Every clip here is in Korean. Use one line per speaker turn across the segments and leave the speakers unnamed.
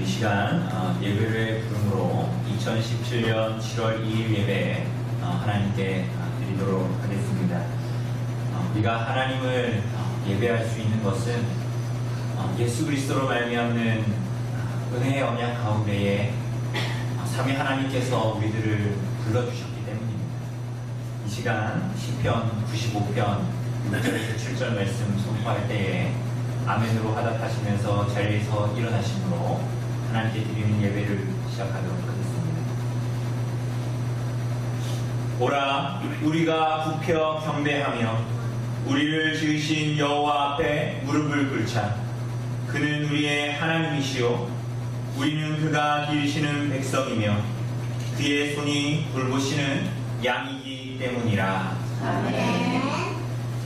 이 시간 예배를 부름으로 2017년 7월 2일 예배 하나님께 드리도록 하겠습니다. 우리가 하나님을 예배할 수 있는 것은 예수 그리스도로 말미암는 은혜의 언약 가운데에 삼위 하나님께서 우리들을 불러주셨기 때문입니다. 이 시간 시편 95편 6절에서 7절 말씀 선포할 때에 아멘으로 하답하시면서 자리에서 일어나심으로 하나님께 드리는 예배를 시작하도록 하겠습니다. 오라 우리가 굽혀 경배하며 우리를 지으신 여호와 앞에 무릎을 꿇자. 그는 우리의 하나님이시요 우리는 그가 기르시는 백성이며 그의 손이 돌보시는 양이기 때문이라.
아멘.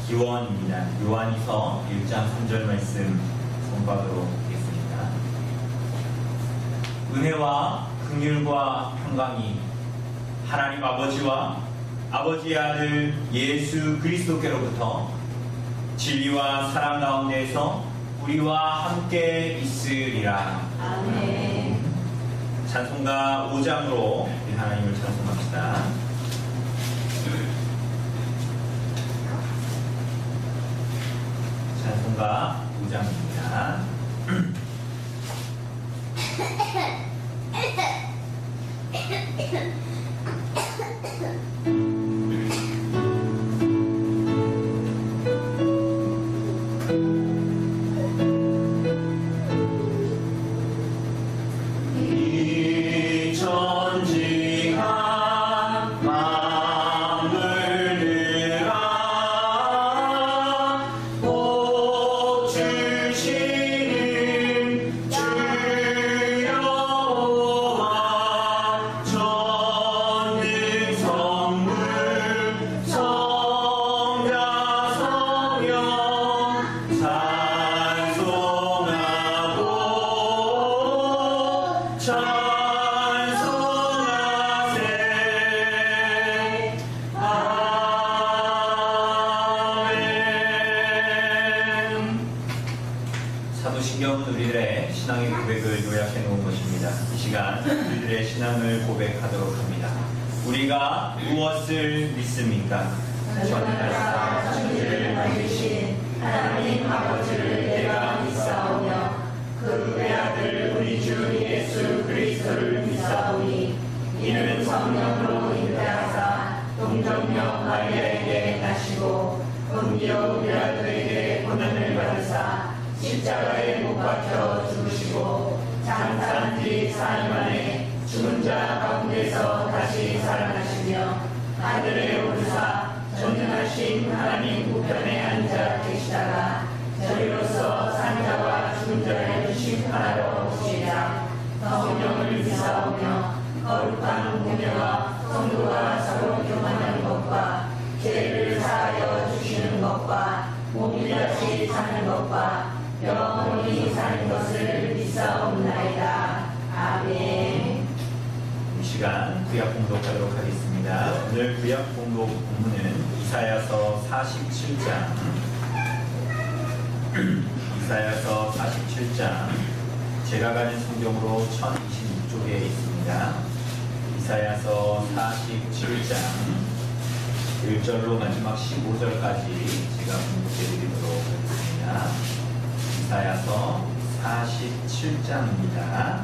기원입니다. 요한이서 1장 3절 말씀 선포하도록 하겠습니다. 은혜와 긍휼과 평강이 하나님 아버지와 아버지의 아들 예수 그리스도께로부터 진리와 사랑 가운데에서 우리와 함께 있으리라.
아멘.
찬송가 5장으로 하나님을 찬송합시다. 찬송가 5장입니다. 사도신경은 우리들의 신앙의 고백을 요약해 놓은 것입니다. 이 시간 우리들의 신앙을 고백하도록 합니다. 우리가 무엇을 믿습니까?
전능하사 천지를 만드신 하나님 아버지를 내가 믿사오며 그 외아들 우리 주 예수 그리스도를 믿사오니 이는 성령으로 잉태하사 동정녀 마리아에게 나시고 본디오 빌라도에게 고난을 받으사 십자가에 못 박혀 죽으시고 장사한 뒤 4일 만에 죽은 자 가운데서 다시 살아나시며 하늘에 오르사 전능하신 하나님 우편에 앉아 계시다가 저리로서 산자와 죽은 자를 심판하러 오시리라. 성령을 믿사오며 거룩한 공예와 성도가 서로 교만하는 것과 죄를 사하여 주시는 것과 몸이 다시 사는 것과 영원히 사는 것을 믿사옵나이다. 아멘.
이 시간 구약 봉독하도록 하겠습니다. 오늘 구약 봉독 본문은 이사야서 47장 이사야서 47장 제가 가진 성경으로 1026쪽에 있습니다. 이사야서 47장 1절로 마지막 15절까지 제가 봉독해 드리도록 하겠습니다. 이사야서 47장입니다.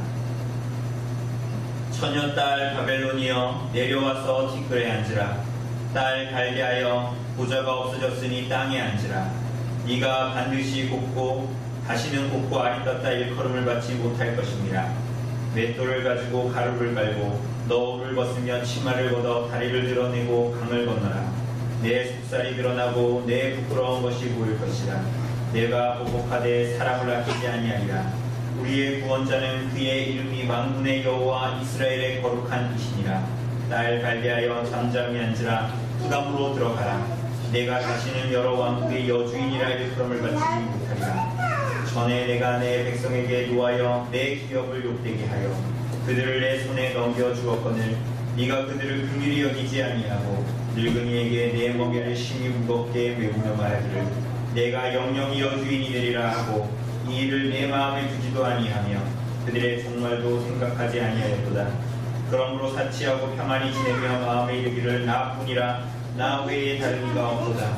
처녀딸 바벨론이여 내려와서 티끌에 앉으라. 딸 갈대하여 보좌가 없어졌으니 땅에 앉으라. 네가 반드시 곱고 다시는 곱고 알이 떴다 일컬음을 받지 못할 것입니다. 맷돌을 가지고 가루를 깔고 너울을 벗으며 치마를 걷어 다리를 드러내고 강을 건너라. 내 속살이 드러나고 내 부끄러운 것이 보일 것이라. 내가 보복하되 사람을 아끼지 아니하리라. 우리의 구원자는 그의 이름이 만군의 여호와 이스라엘의 거룩한 이시니라. 딸 갈대하여 잠잠히 앉으라. 부담으로 들어가라. 내가 다시는 여러 왕국의 여주인이라 일컬음을 받지 못하리라. 전에 내가 내 백성에게 노하여 내 기업을 욕되게 하여 그들을 내 손에 넘겨 주었거늘 네가 그들을 긍휼히 여기지 아니하고 늙은이에게 내 멍에를 심히 무겁게 메우며 말하기를 내가 영영이 여주인이 되리라 하고 이 일을 내 마음에 두지도 아니하며 그들의 종말도 생각하지 아니하였도다. 그러므로 사치하고 평안히 지내며 마음에 이르기를 나뿐이라 나 외에 다른 이가 없도다.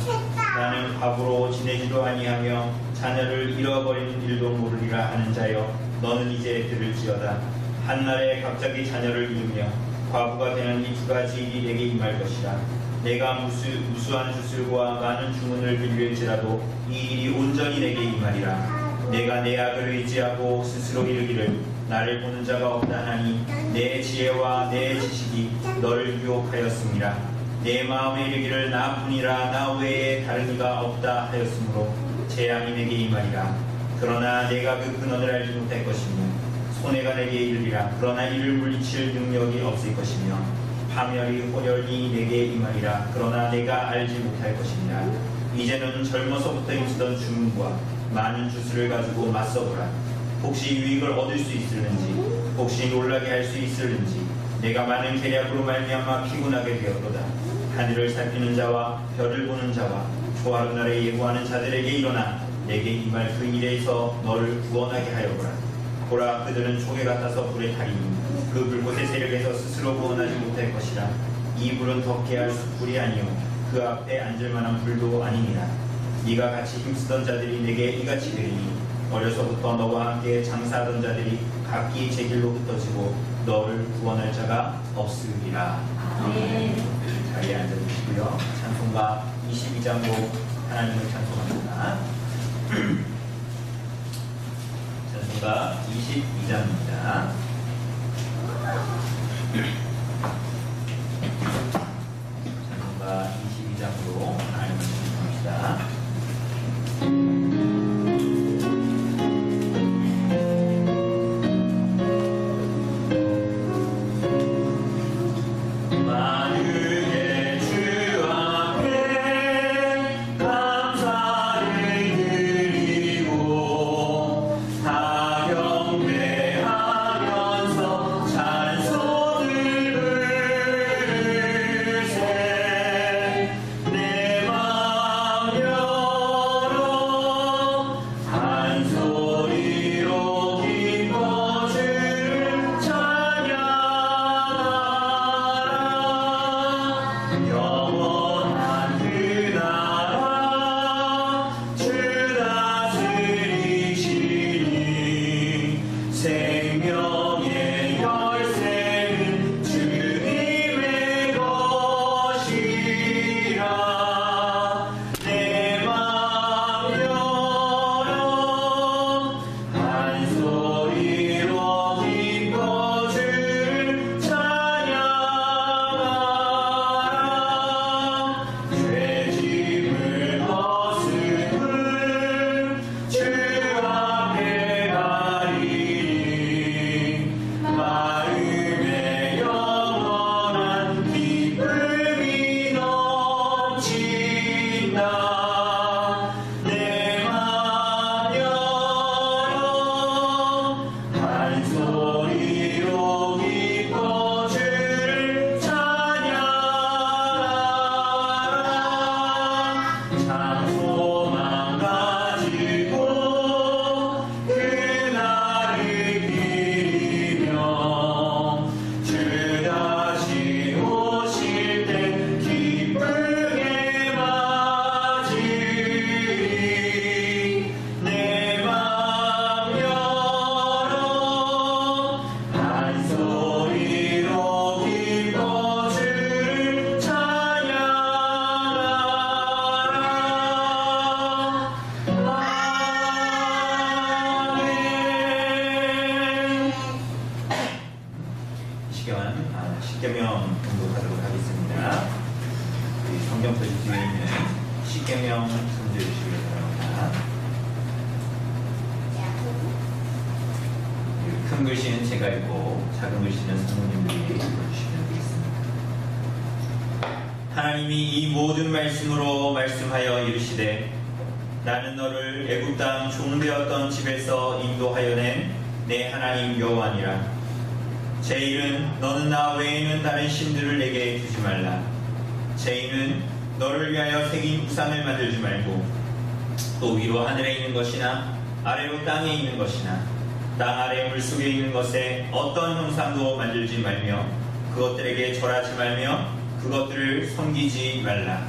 나는 과부로 지내지도 아니하며 자녀를 잃어버리는 일도 모르리라 하는 자여, 너는 이제 들을지어다. 한날에 갑자기 자녀를 잃으며 과부가 되는 이 두 가지 일이 내게 임할 것이라. 내가 무수한 주술과 많은 주문을 빌릴지라도 이 일이 온전히 내게 임하리라. 내가 내 악을 의지하고 스스로 이르기를 나를 보는 자가 없다 하니 내 지혜와 내 지식이 너를 유혹하였습니다. 내 마음에 이르기를 나뿐이라 나 외에 다른 이가 없다 하였으므로 재앙이 내게 임하리라. 그러나 내가 그 근원을 알지 못할 것이며 손해가 내게 이르리라. 그러나 이를 물리칠 능력이 없을 것이며 파멸이 혼혈이 내게 임하리라. 그러나 내가 알지 못할 것이니라. 이제는 젊어서부터 힘쓰던 주문과 많은 주술을 가지고 맞서보라. 혹시 유익을 얻을 수 있을는지, 혹시 놀라게 할 수 있을는지. 내가 많은 계략으로 말미암아 피곤하게 되었도다. 하늘을 살피는 자와 별을 보는 자와 초하루 날에 예고하는 자들에게 일어나 내게 임할 그 일에서 너를 구원하게 하여보라. 보라, 그들은 초계 같아서 불에 타리니 그 불꽃의 세력에서 스스로 구원하지 못할 것이라. 이 불은 덮게 할 숯불이 아니요 그 앞에 앉을 만한 불도 아니니라. 네가 같이 힘쓰던 자들이 내게 이같이 되리니 어려서부터 너와 함께 장사하던 자들이 각기 제 길로 흩어지고 너를 구원할 자가 없으리라.
아멘.
자리에 앉아주시고요. 찬송가 22장으로 하나님을 찬송합니다. 찬송가 22장입니다. 찬송가 22장으로 하나님을 찬송합니다. 십계명 공독하도록 하겠습니다. 성경 표지 뒤에 있는 십계명 손들어 주시기 바랍니다. 큰 글씨는 제가 읽고 작은 글씨는 성도님들이 읽어주시면 되겠습니다. 하나님이 이 모든 말씀으로 말씀하여 이르시되 나는 너를 애굽 땅 종되었던 집에서 인도하여 낸 내 하나님 여호와니라. 제1은 너는 나 외에는 다른 신들을 내게 두지 말라. 제2는 너를 위하여 새긴 우상을 만들지 말고 또 위로 하늘에 있는 것이나 아래로 땅에 있는 것이나 땅 아래 물속에 있는 것에 어떤 형상도 만들지 말며 그것들에게 절하지 말며 그것들을 섬기지 말라.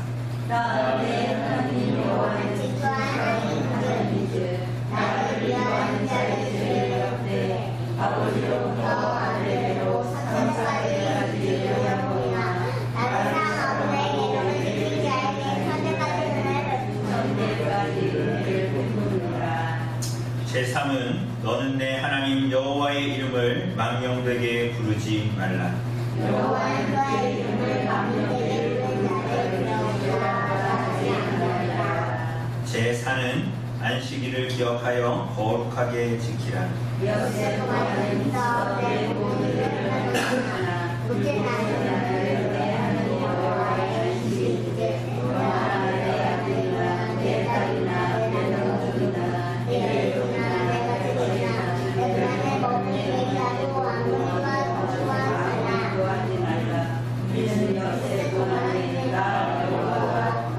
나의 하나님 여호와의 직분하는 자들이지 나를 위하는 자들의 옆에 아버지로부터 아들에게로 사상사에 이르려니와 나는 아버지의 이름을 지키지 않게 선대까지 은혜를 베푸느니라.
제3은 너는 내 하나님 여호와의 이름을 망령되게 부르지 말라.
여호와의 너의 이름을 망령되게 부르는 자를 하지 않으리라.
제4는 안식일을 기억하여 거룩하게 지키라.
여세 동안은 사업의 모든 하나 굳게 나는 나를 내 하나님 여호와의 안식일에 너나 내 아들이나 내 딸이나 내 남종이나 내 애도나 내 가족이나 내 몸을 하고 왕국과 구하지 말라. 이는 여세 동안에 나 여호와가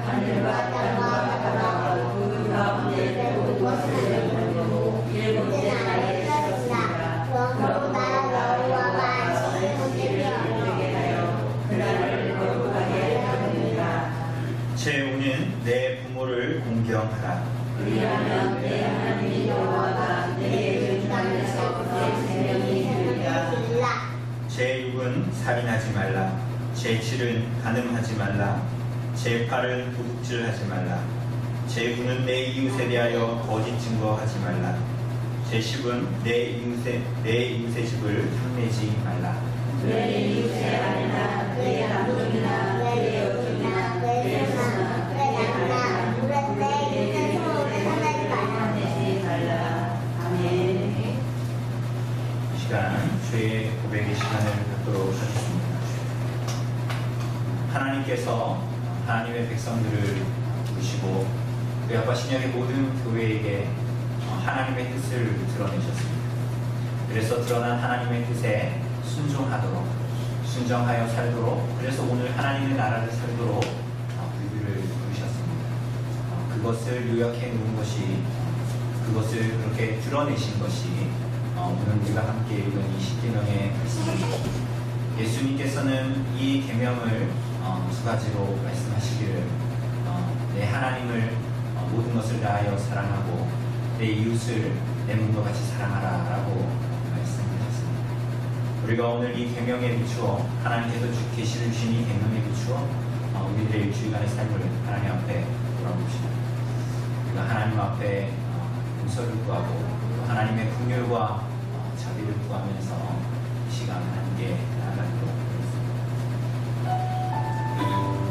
하늘과 땅과 바다와 그 가운데 모든 것을 만들고 일곱 나라에 세웠으니라. 그러므로 나 여호와가 안식일을 지키게 하여 그 나라를 거룩하게 하느니라.
제5는 내 부모를 공경하라.
왜냐하면 내 하나님 여호와가 내게 준 땅에서 내 생명이 되리라.
제6은 살인하지 말라. 제7은 간음하지 말라. 제8은 도둑질하지 말라. 제9는 내 이웃에 대하여 거짓 증거하지 말라. 제10은 내 이웃의 집을 탐내지 말라.
내 이웃의 아내나 내 남종이나 내 여종이나 내 손나 내 아내나 내 이웃의 소원을 탐내지 말라. 아멘.
이 시간 죄의 고백의 시간을 갖도록 하겠습니다. 하나님께서 하나님의 백성들을 부르시고 우리 아빠 신약의 모든 교회에게 하나님의 뜻을 드러내셨습니다. 그래서 드러난 하나님의 뜻에 순종하여 살도록, 그래서 오늘 하나님의 나라를 살도록 우리들을 부르셨습니다. 그것을 요약해 놓은 것이, 그것을 그렇게 드러내신 것이 오늘 우리가 함께 읽은 이 10계명의 말씀입니다. 예수님께서는 이 계명을 두 가지로 말씀하시기를 내 하나님을 모든 것을 다하여 사랑하고 내 이웃을 내 몸과 같이 사랑하라 라고 말씀하셨습니다. 우리가 오늘 이 계명에 비추어 하나님께서 계시주신 이 계명에 비추어 우리들의 일주일간의 삶을 하나님 앞에 돌아봅시다. 우리가 하나님 앞에 용서를 구하고 또 하나님의 긍휼과 자비를 구하면서 이 시간 하나님께 나아가도록 하나님의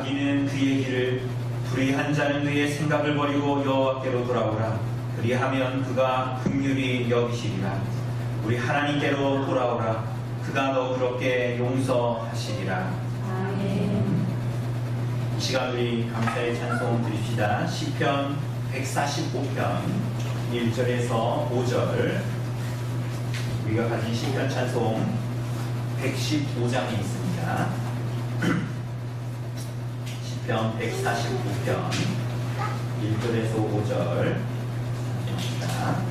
자기는 그의 길을, 불의한 자는 그의 생각을 버리고 여호와께로 돌아오라. 그리하면 그가 긍휼히 여기시리라. 우리 하나님께로 돌아오라. 그가 너그럽게 용서하시리라.
아멘.
이 시간 우리 감사의 찬송 드립시다. 시편 145편 1절에서 5절, 우리가 가진 시편 찬송 115장이 있습니다. 시편 145편 1절에서 5절 찬송합니다.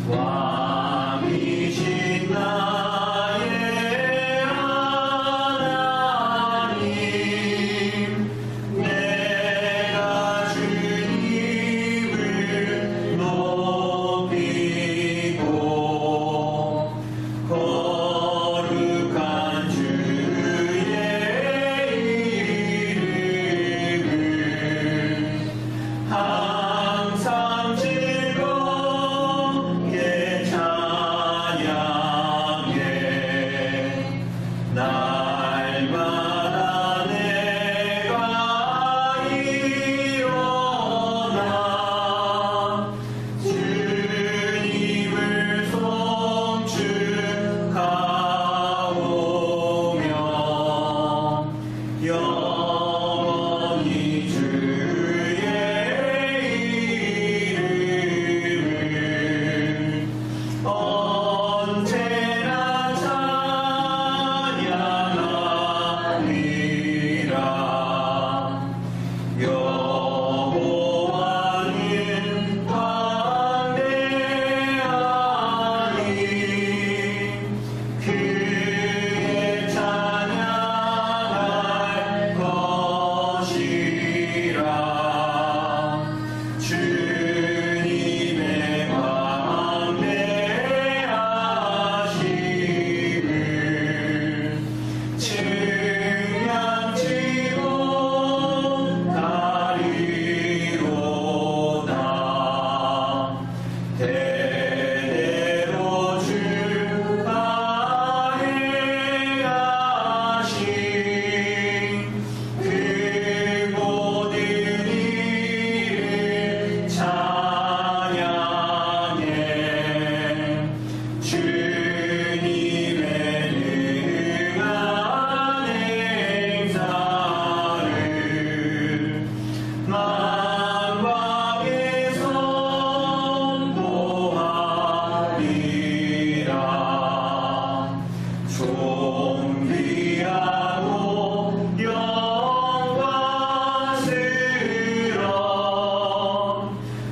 왕이신 나의 하나님, 내가 주님을 높이고 거룩한 주의 이름을 항상 즐겁게 찬양해. 날마다 내가 일어나 주님을 송축하오며 영원히 주의 이름을 언제나 찬양하리라. 여호와는 광대하니 그의 찬양할 것이라. 주님의 광대하심을 측량치 못하리로다. 대대로 주가해하신 그 모든 일을 찬양해. 주님의 능한 행사를 만방에 선포하리라. 존귀하고 영광스러운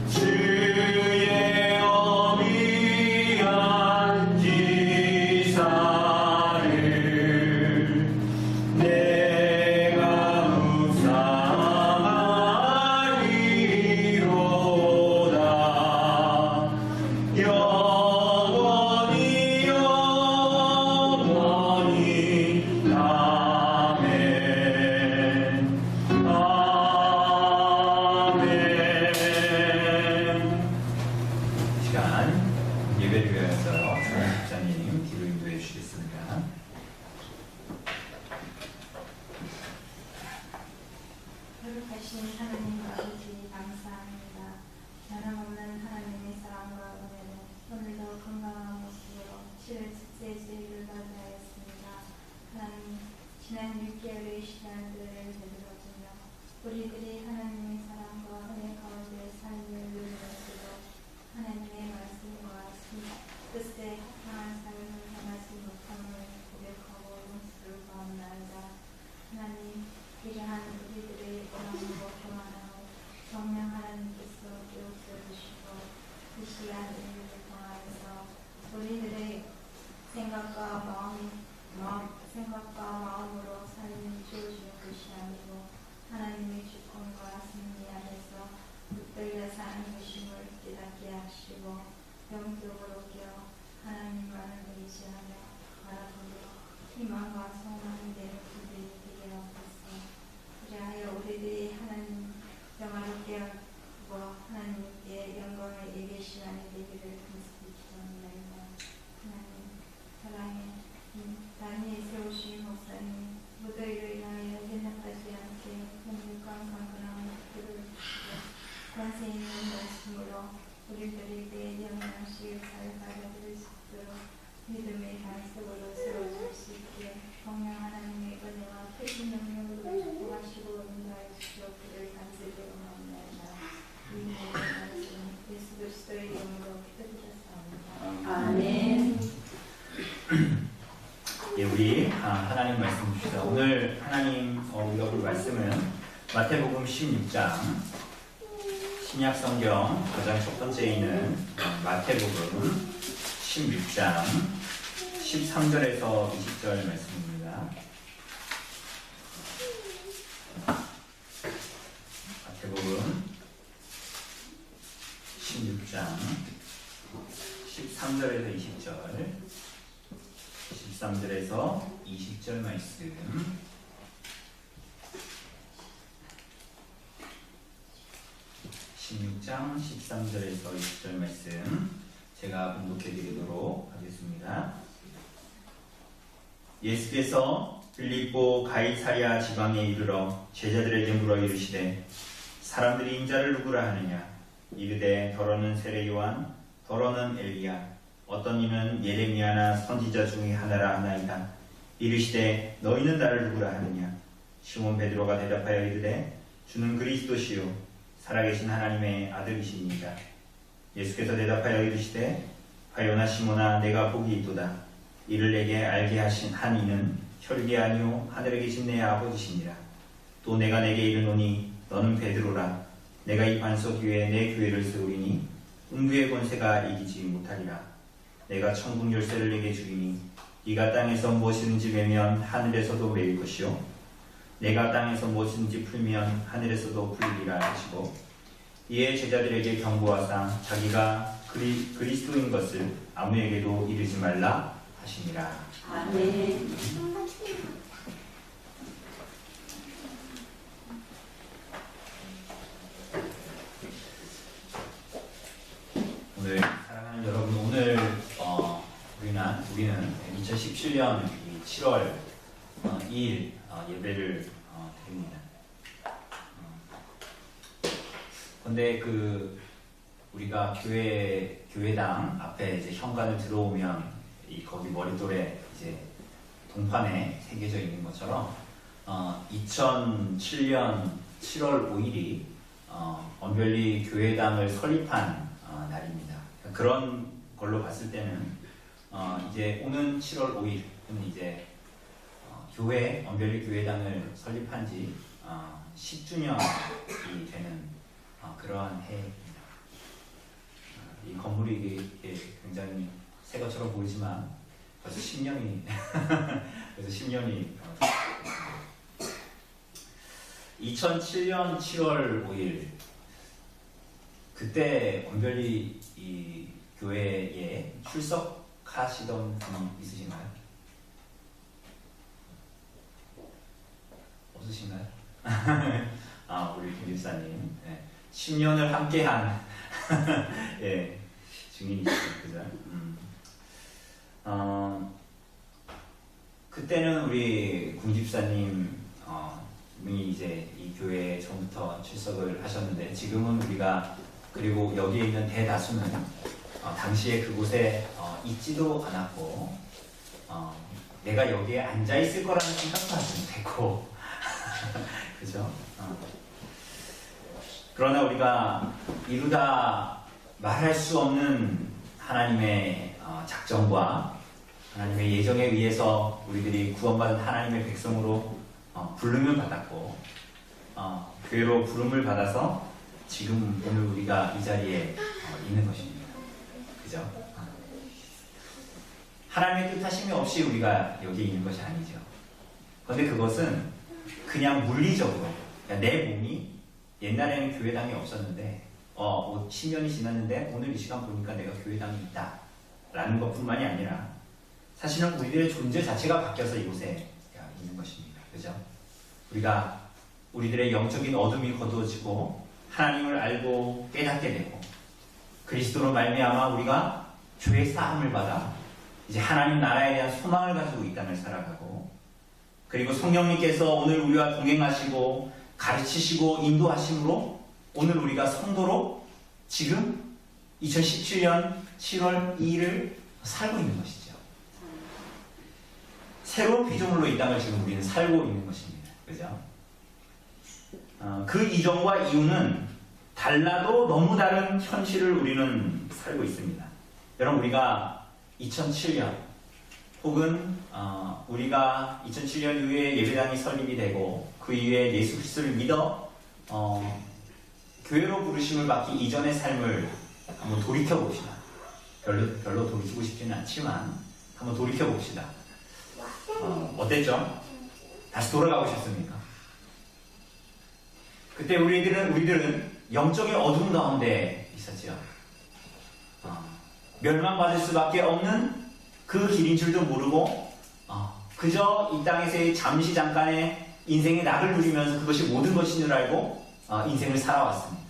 주의 어미한 기사를 내가 묵상하리로다. 영원히 영원히 아멘. 아멘. 시간 예배를 위해서 목사님 뒤로 인도해 주시겠습니다.
거룩하신 하나님 아버지 감사합니다. 변함없는 하나님의 사랑과 은혜로 오늘도 건강한 모습으로 7월 축제 주일을 맞이하였습니다. 하나님, 지난 6개월의 시간들을 되돌아보며 우리들이 하나님의 사랑과 은혜 가운데 삶을 누리면서도 하나님의 말씀과 뜻에 합당한 삶을 행하지 못함을 고백하고 용서를 구합나이다. 하나님, 이러한 우리들의 원함으로 교만하고 성령 하나님께서 깨우쳐주시고 그 시간 일을 통하여서 우리들의 생각과 마음으로 삶을 지어주는 것이 아니고 하나님의 주권과 승리 안에서 붙들려 사는 것임을 깨닫게 하시고 영적으로 깨어 하나님만을 의지하며 바라보며 희망과 소망이 되는 그들이 되게 하옵소서. 그리하여 우리들이 하나님 영화롭게 하고 하나님께 영광을 예배 시간이 되기를 간절히 기도합니다. 하나님 사랑의 다니엘 세우신 목사님 무더위를 인하여 대낮하지 않게 공육과 강건한 것들을 주시고 권세 있는 말씀으로 우리들에게 영원한 시를 잘 가져들을 수 있도록 믿음의 반석으로 세워줄 수 있게 성령 하나님의 은혜와 크신 능력으로 축복하시고 인도하여 주시고 그를 간절히 원합니다. 이 모든 말씀 예수 그리스도의 이름으로 기도드렸사옵니다.
아멘.
예, 우리 하나님 말씀 봅시다. 오늘 하나님 우리가 볼 말씀은 마태복음 16장, 신약 성경 가장 첫 번째 있는 마태복음 16장 13절에서 20절 말씀입니다. 마태복음 16장 13절에서 20절, 13절에서 20절 말씀. 16장 13절에서 20절 말씀 제가 봉독해 드리도록 하겠습니다. 예수께서 빌립보 가이사랴 지방에 이르러 제자들에게 물어 이르시되 사람들이 인자를 누구라 하느냐? 이르되 더러는 세례 요한, 더러는 엘리야, 어떤 이는 예레미야나 선지자 중에 하나라 하나이다. 이르시되 너희는 나를 누구라 하느냐? 시몬 베드로가 대답하여 이르되 주는 그리스도시요 살아계신 하나님의 아들이시니이다. 예수께서 대답하여 이르시되 바요나 시몬아 내가 복이 있도다. 이를 내게 알게 하신 한 이는 혈육이 아니요 하늘에 계신 내 아버지시니라. 또 내가 내게 이르노니 너는 베드로라. 내가 이 반석 위에 내 교회를 세우리니 음부의 권세가 이기지 못하리라. 내가 천국 열쇠를 내게 주리니 네가 땅에서 무엇이든지 매면 하늘에서도 매일 것이요 내가 땅에서 무엇이든지 풀면 하늘에서도 풀리리라 하시고 이에 제자들에게 경고하사 자기가 그리스도인 것을 아무에게도 이르지 말라 하시니라.
아멘.
오늘 사랑하는 여러분, 오늘 우리는 2017년 7월 2일 예배를 드립니다. 근데 우리가 교회당 앞에 이제 현관을 들어오면 거기 머릿돌에 이제 동판에 새겨져 있는 것처럼 2007년 7월 5일이 언별리 교회당을 설립한 날입니다. 그런 걸로 봤을 때는 이제 오는 7월 5일은 이제 교회 언별리 교회당을 설립한 지 10주년이 되는 그러한 해입니다. 이 건물이 굉장히 새 것처럼 보이지만 벌써 10년이 그래서 10년이 2007년 7월 5일 그때 언별리 이 교회에 출석하시던 분이 있으신가요? 없으신가요? 우리 김 집사님 10년을 함께한 예, 증인이시죠, 그죠? 그때는 우리 궁 집사님 분이 이제 이 교회에 처음부터 출석을 하셨는데 지금은 우리가 그리고 여기에 있는 대다수는 당시에 그곳에 있지도 않았고 내가 여기에 앉아 있을 거라는 생각도 하지 못했고 그죠? 그러나 우리가 이루다 말할 수 없는 하나님의 작정과 하나님의 예정에 의해서 우리들이 구원받은 하나님의 백성으로 부름을 받았고 교회로 부름을 받아서 지금 오늘 우리가 이 자리에 있는 것입니다. 그죠? 하나님의 뜻하심이 없이 우리가 여기 있는 것이 아니죠. 그런데 그것은 그냥 물리적으로 내 몸이 옛날에는 교회당이 없었는데 10년이 지났는데 오늘 이 시간 보니까 내가 교회당이 있다 라는 것뿐만이 아니라 사실은 우리들의 존재 자체가 바뀌어서 이곳에 있는 것입니다. 그죠? 우리가 우리들의 영적인 어둠이 거두어지고 하나님을 알고 깨닫게 되고 그리스도로 말미암아 우리가 죄 사함을 받아 이제 하나님 나라에 대한 소망을 가지고 이 땅을 살아가고, 그리고 성령님께서 오늘 우리와 동행하시고 가르치시고 인도하심으로 오늘 우리가 성도로 지금 2017년 7월 2일을 살고 있는 것이죠. 새로운 피조물로 이 땅을 지금 우리는 살고 있는 것입니다. 그죠? 그 이전과 이후는 달라도 너무 다른 현실을 우리는 살고 있습니다. 여러분, 우리가 2007년 혹은 우리가 2007년 이후에 예배당이 설립이 되고 그 이후에 예수 그리스도를 믿어 교회로 부르심을 받기 이전의 삶을 한번 돌이켜 봅시다. 별로 돌이키고 싶지는 않지만 한번 돌이켜 봅시다. 어땠죠? 다시 돌아가고 싶습니까? 그때 우리들은 영적인 어둠 가운데 있었죠. 멸망받을 수밖에 없는 그 길인 줄도 모르고 그저 이 땅에서의 잠시 잠깐의 인생의 낙을 누리면서 그것이 모든 것인 줄 알고 인생을 살아왔습니다.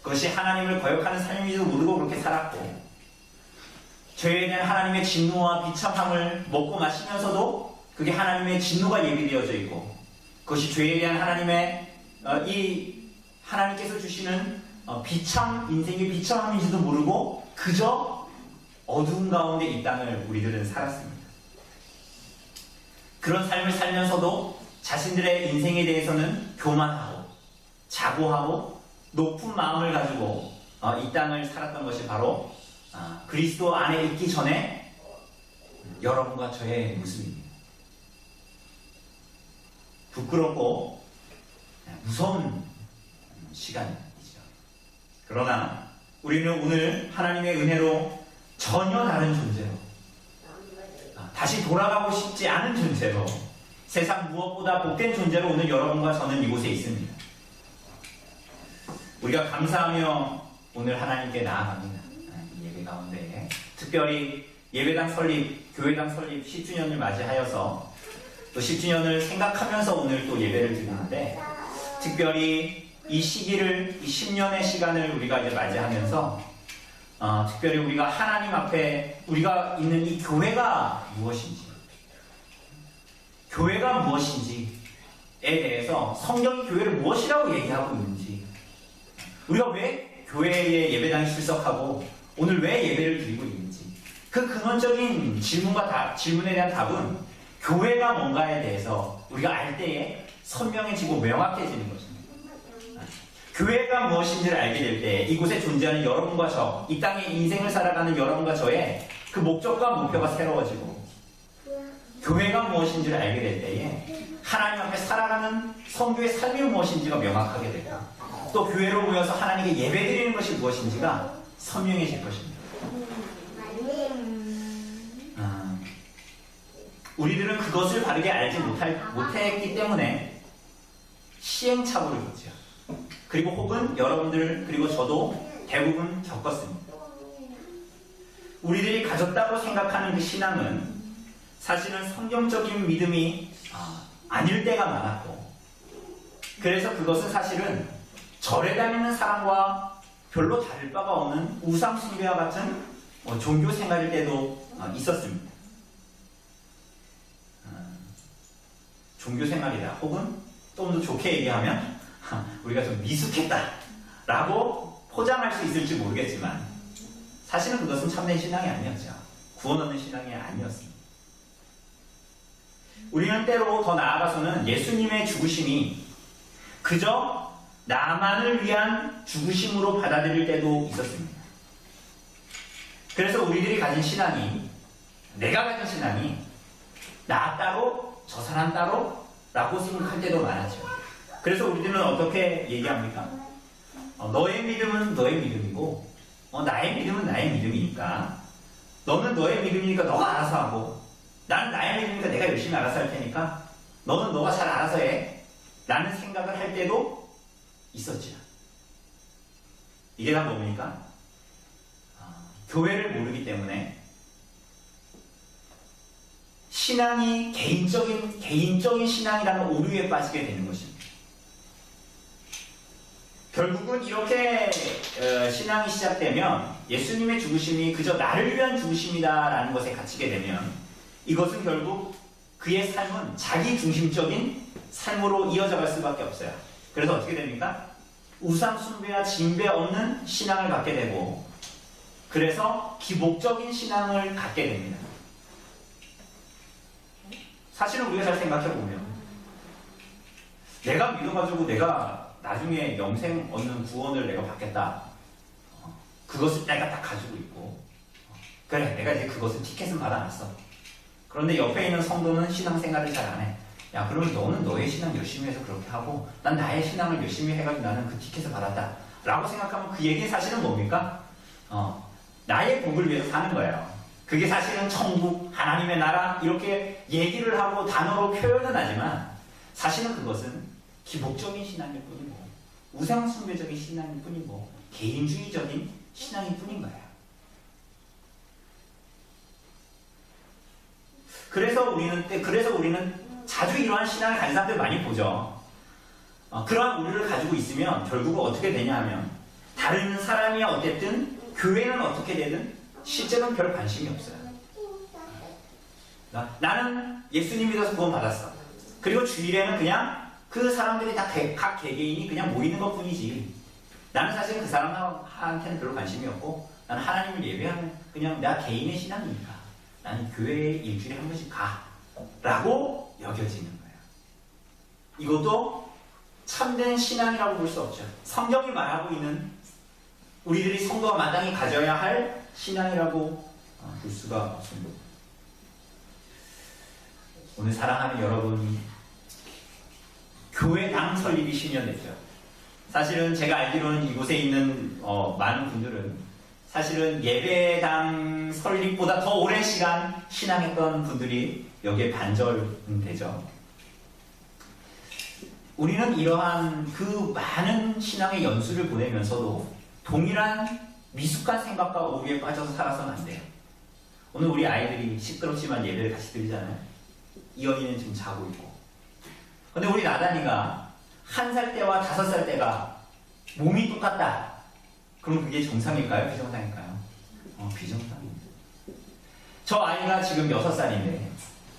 그것이 하나님을 거역하는 삶인지도 모르고 그렇게 살았고, 죄에 대한 하나님의 진노와 비참함을 먹고 마시면서도 그게 하나님의 진노가 예비되어져 있고, 그것이 죄에 대한 하나님의 이 하나님께서 주시는 인생의 비참함인지도 모르고 그저 어두운 가운데 이 땅을 우리들은 살았습니다. 그런 삶을 살면서도 자신들의 인생에 대해서는 교만하고 자고하고 높은 마음을 가지고 이 땅을 살았던 것이 바로 그리스도 안에 있기 전에 여러분과 저의 모습입니다. 부끄럽고 무서운 시간이죠. 그러나 우리는 오늘 하나님의 은혜로 전혀 다른 존재로, 다시 돌아가고 싶지 않은 존재로, 세상 무엇보다 복된 존재로 오늘 여러분과 저는 이곳에 있습니다. 우리가 감사하며 오늘 하나님께 나아갑니다. 이 예배 가운데 특별히 예배당 설립, 교회당 설립 10주년을 맞이하여서 또 10주년을 생각하면서 오늘 또 예배를 드리는데, 특별히 이 시기를, 이 10년의 시간을 우리가 이제 맞이하면서 특별히 우리가 하나님 앞에 우리가 있는 이 교회가 무엇인지, 교회가 무엇인지에 대해서 성경이 교회를 무엇이라고 얘기하고 있는지, 우리가 왜 교회에 예배당에 출석하고 오늘 왜 예배를 드리고 있는지, 그 근원적인 질문에 대한 답은 교회가 뭔가에 대해서 우리가 알 때에 선명해지고 명확해지는 것입니다. 교회가 무엇인지를 알게 될 때 이곳에 존재하는 여러분과 저, 이 땅에 인생을 살아가는 여러분과 저의 그 목적과 목표가 새로워지고, 교회가 무엇인지를 알게 될 때에 하나님 앞에 살아가는 성도의 삶이 무엇인지가 명확하게 되고, 또 교회로 모여서 하나님께 예배드리는 것이 무엇인지가 선명해질 것입니다. 우리들은 그것을 바르게 알지 못했기 때문에 시행착오를 겪죠. 그리고 혹은 여러분들 그리고 저도 대부분 겪었습니다. 우리들이 가졌다고 생각하는 그 신앙은 사실은 성경적인 믿음이 아닐 때가 많았고, 그래서 그것은 사실은 절에 다니는 사람과 별로 다를 바가 없는 우상 숭배와 같은 종교 생활일 때도 있었습니다. 종교 생활이다, 혹은 좀 더 좋게 얘기하면 우리가 좀 미숙했다라고 포장할 수 있을지 모르겠지만, 사실은 그것은 참된 신앙이 아니었죠. 구원 얻는 신앙이 아니었습니다. 우리는 때로 더 나아가서는 예수님의 죽으심이 그저 나만을 위한 죽으심으로 받아들일 때도 있었습니다. 그래서 우리들이 가진 신앙이, 내가 가진 신앙이 나 따로 저 사람 따로 라고 생각할 때도 많았죠. 그래서 우리들은 어떻게 얘기합니까? 너의 믿음은 너의 믿음이고 나의 믿음은 나의 믿음이니까, 너는 너의 믿음이니까 너가 알아서 하고, 나는 나의 믿음이니까 내가 열심히 알아서 할 테니까 너는 너가 잘 알아서 해 라는 생각을 할 때도 있었죠. 이게 다 뭡니까? 교회를 모르기 때문에 신앙이 개인적인 신앙이라는 오류에 빠지게 되는 것입니다. 결국은 이렇게 신앙이 시작되면 예수님의 죽으심이 그저 나를 위한 죽으심이다라는 것에 갇히게 되면 이것은 결국 그의 삶은 자기 중심적인 삶으로 이어져갈 수밖에 없어요. 그래서 어떻게 됩니까? 우상 숭배와 진배 없는 신앙을 갖게 되고, 그래서 기복적인 신앙을 갖게 됩니다. 사실은 우리가 잘 생각해보면 내가 믿어가지고 내가 나중에 영생 얻는 구원을 내가 받겠다, 그것을 내가 딱 가지고 있고, 그래 내가 이제 그것을 티켓은 받아놨어. 그런데 옆에 있는 성도는 신앙생활을 잘 안 해. 야, 그러면 너는 너의 신앙 열심히 해서 그렇게 하고 난 나의 신앙을 열심히 해가지고 나는 그 티켓을 받았다 라고 생각하면 그 얘기는 사실은 뭡니까? 나의 복을 위해서 사는 거예요. 그게 사실은 천국, 하나님의 나라 이렇게 얘기를 하고 단어로 표현은 하지만 사실은 그것은 기복적인 신앙일 뿐이고 우상숭배적인 신앙일 뿐이고 개인주의적인 신앙일 뿐인 거예요. 그래서 우리는 자주 이러한 신앙을 가진 사람들 많이 보죠. 그러한 우리를 가지고 있으면 결국은 어떻게 되냐 하면 다른 사람이 어쨌든 교회는 어떻게 되든 실제로는 별 관심이 없어요. 나는 예수님 믿어서 구원 받았어. 그리고 주일에는 그냥 그 사람들이 다 각 개개인이 그냥 모이는 것 뿐이지. 나는 사실 그 사람한테는 별로 관심이 없고 나는 하나님을 예배하면 그냥 나 개인의 신앙이니까 나는 교회에 일주일에 한 번씩 가 라고 여겨지는 거예요. 이것도 참된 신앙이라고 볼 수 없죠. 성경이 말하고 있는 우리들이 성도가 마땅히 가져야 할 신앙이라고 볼 수가 없습니다. 오늘 사랑하는 여러분이 교회당 설립이 10년 됐죠. 사실은 제가 알기로는 이곳에 있는 많은 분들은 사실은 예배당 설립보다 더 오랜 시간 신앙했던 분들이 여기에 반절되죠. 우리는 이러한 그 많은 신앙의 연수를 보내면서도 동일한 미숙한 생각과 오류에 빠져서 살아서는 안 돼요. 오늘 우리 아이들이 시끄럽지만 예배를 같이 드리잖아요. 이현이는 지금 자고 있고. 근데 우리 나단이가 1살 때와 5살 때가 몸이 똑같다. 그럼 그게 정상일까요? 비정상일까요? 비정상입니다. 저 아이가 지금 6살인데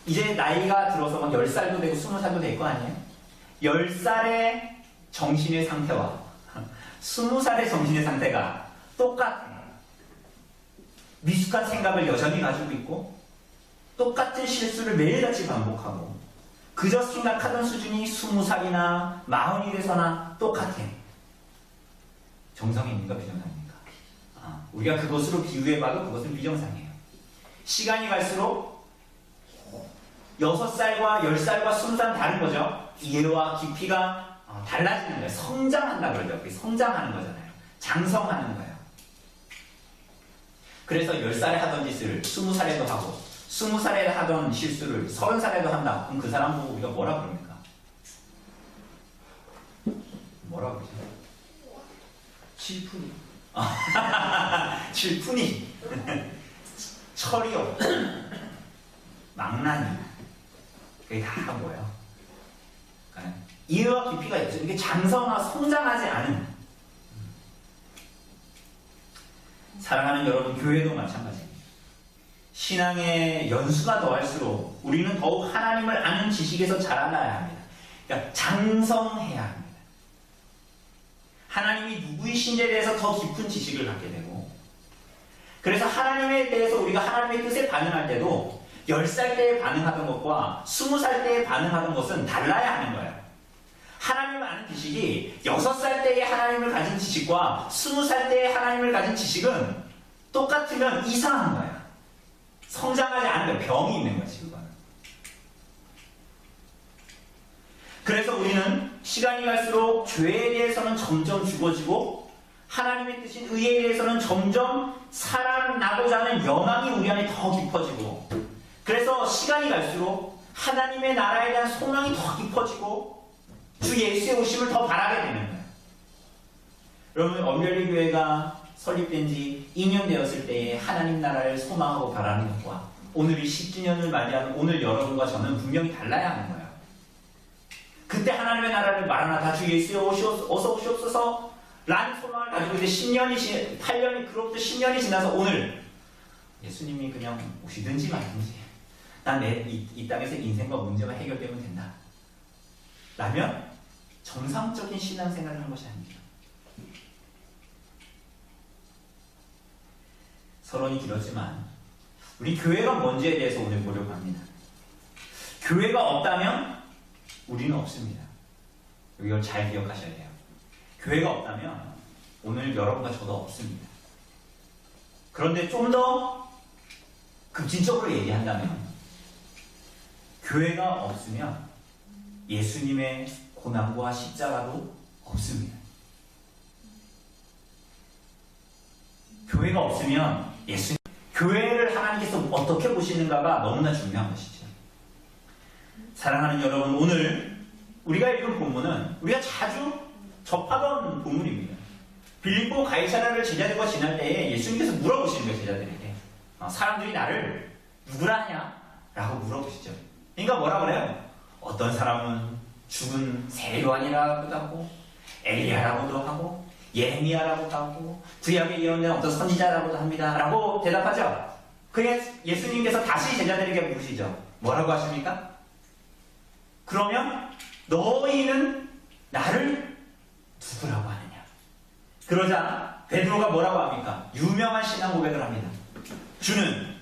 이제 나이가 들어서 막 10살도 되고 20살도 될 거 아니에요? 10살의 정신의 상태와 20살의 정신의 상태가 똑같아요. 미숙한 생각을 여전히 가지고 있고 똑같은 실수를 매일같이 반복하고 그저 생각하던 수준이 20살이나 40이 돼서나 똑같아요. 정상입니까? 비정상입니까? 우리가 그것으로 비유해봐도 그것은 비정상이에요. 시간이 갈수록 6살과 10살과 20살은 다른 거죠. 이해와 깊이가 달라지는 거예요. 성장한다 그러죠. 성장하는 거잖아요. 장성하는 거예요. 그래서 10살에 하던 짓을 20살에도 하고 20살에 하던 실수를 30살에도 한다. 그럼 그 사람 보고 우리가 뭐라 그럽니까? 뭐라 그러죠? 칠푼이. 칠푼이. 철이 없고 망나니. 그게 다 뭐예요? 그러니까 이해와 깊이가 있죠. 이게 장성하고 성장하지 않은. 사랑하는 여러분, 교회도 마찬가지입니다. 신앙의 연수가 더할수록 우리는 더욱 하나님을 아는 지식에서 자라나야 합니다. 그러니까 장성해야 합니다. 하나님이 누구이신지에 대해서 더 깊은 지식을 갖게 되고, 그래서 하나님에 대해서 우리가 하나님의 뜻에 반응할 때도 10살 때에 반응하던 것과 20살 때에 반응하던 것은 달라야 하는 거예요. 하나님을 아는 지식이 6살 때에 하나님을 가진 지식과 20살 때에 하나님을 가진 지식은 똑같으면 이상한 거예요. 성장하지 않은 거예요. 병이 있는 거지, 그거는. 그래서 우리는 시간이 갈수록 죄에 대해서는 점점 죽어지고 하나님의 뜻인 의에 대해서는 점점 살아나고자 하는 영광이 우리 안에 더 깊어지고, 그래서 시간이 갈수록 하나님의 나라에 대한 소망이 더 깊어지고 주 예수의 오심을 더 바라게 되는 거예요. 여러분, 언별리교회가 설립된 지 2년 되었을 때에 하나님 나라를 소망하고 바라는 것과 오늘이 10주년을 맞이하는 오늘 여러분과 저는 분명히 달라야 하는 거예요. 그때 하나님의 나라를 마라나다 주 예수의 어서 오시옵소서 라는 소망을 가지고 있는데 8년이 그로부터 10년이 지나서 오늘 예수님이 그냥 오시든지 말든지 난 이 땅에서 인생과 문제가 해결되면 된다 라면 정상적인 신앙생활을 한 것이 아닙니다. 서론이 길었지만 우리 교회가 뭔지에 대해서 오늘 보려고 합니다. 교회가 없다면 우리는 없습니다. 이걸 잘 기억하셔야 돼요. 교회가 없다면 오늘 여러분과 저도 없습니다. 그런데 좀 더 급진적으로 얘기한다면 교회가 없으면 예수님의 고난과 십자가도 없습니다. 교회가 없으면 교회를 하나님께서 어떻게 보시는가가 너무나 중요한 것이죠. 사랑하는 여러분, 오늘 우리가 읽은 본문은 우리가 자주 접하던 본문입니다. 빌립보 가이사랴를 제자들과 지날 때에 예수님께서 물어보시는 거예요. 제자들에게 사람들이 나를 누구라 하냐? 라고 물어보시죠. 그러니까 뭐라 그래요? 어떤 사람은 죽은 새 요한이라고도 하고 엘리야라고도 하고 예레미야라고도 하고 구약에 예언된 어떤 선지자라고도 합니다 라고 대답하죠. 그래서 예수님께서 다시 제자들에게 물으시죠. 뭐라고 하십니까? 그러면 너희는 나를 누구라고 하느냐? 그러자 베드로가 뭐라고 합니까? 유명한 신앙 고백을 합니다. 주는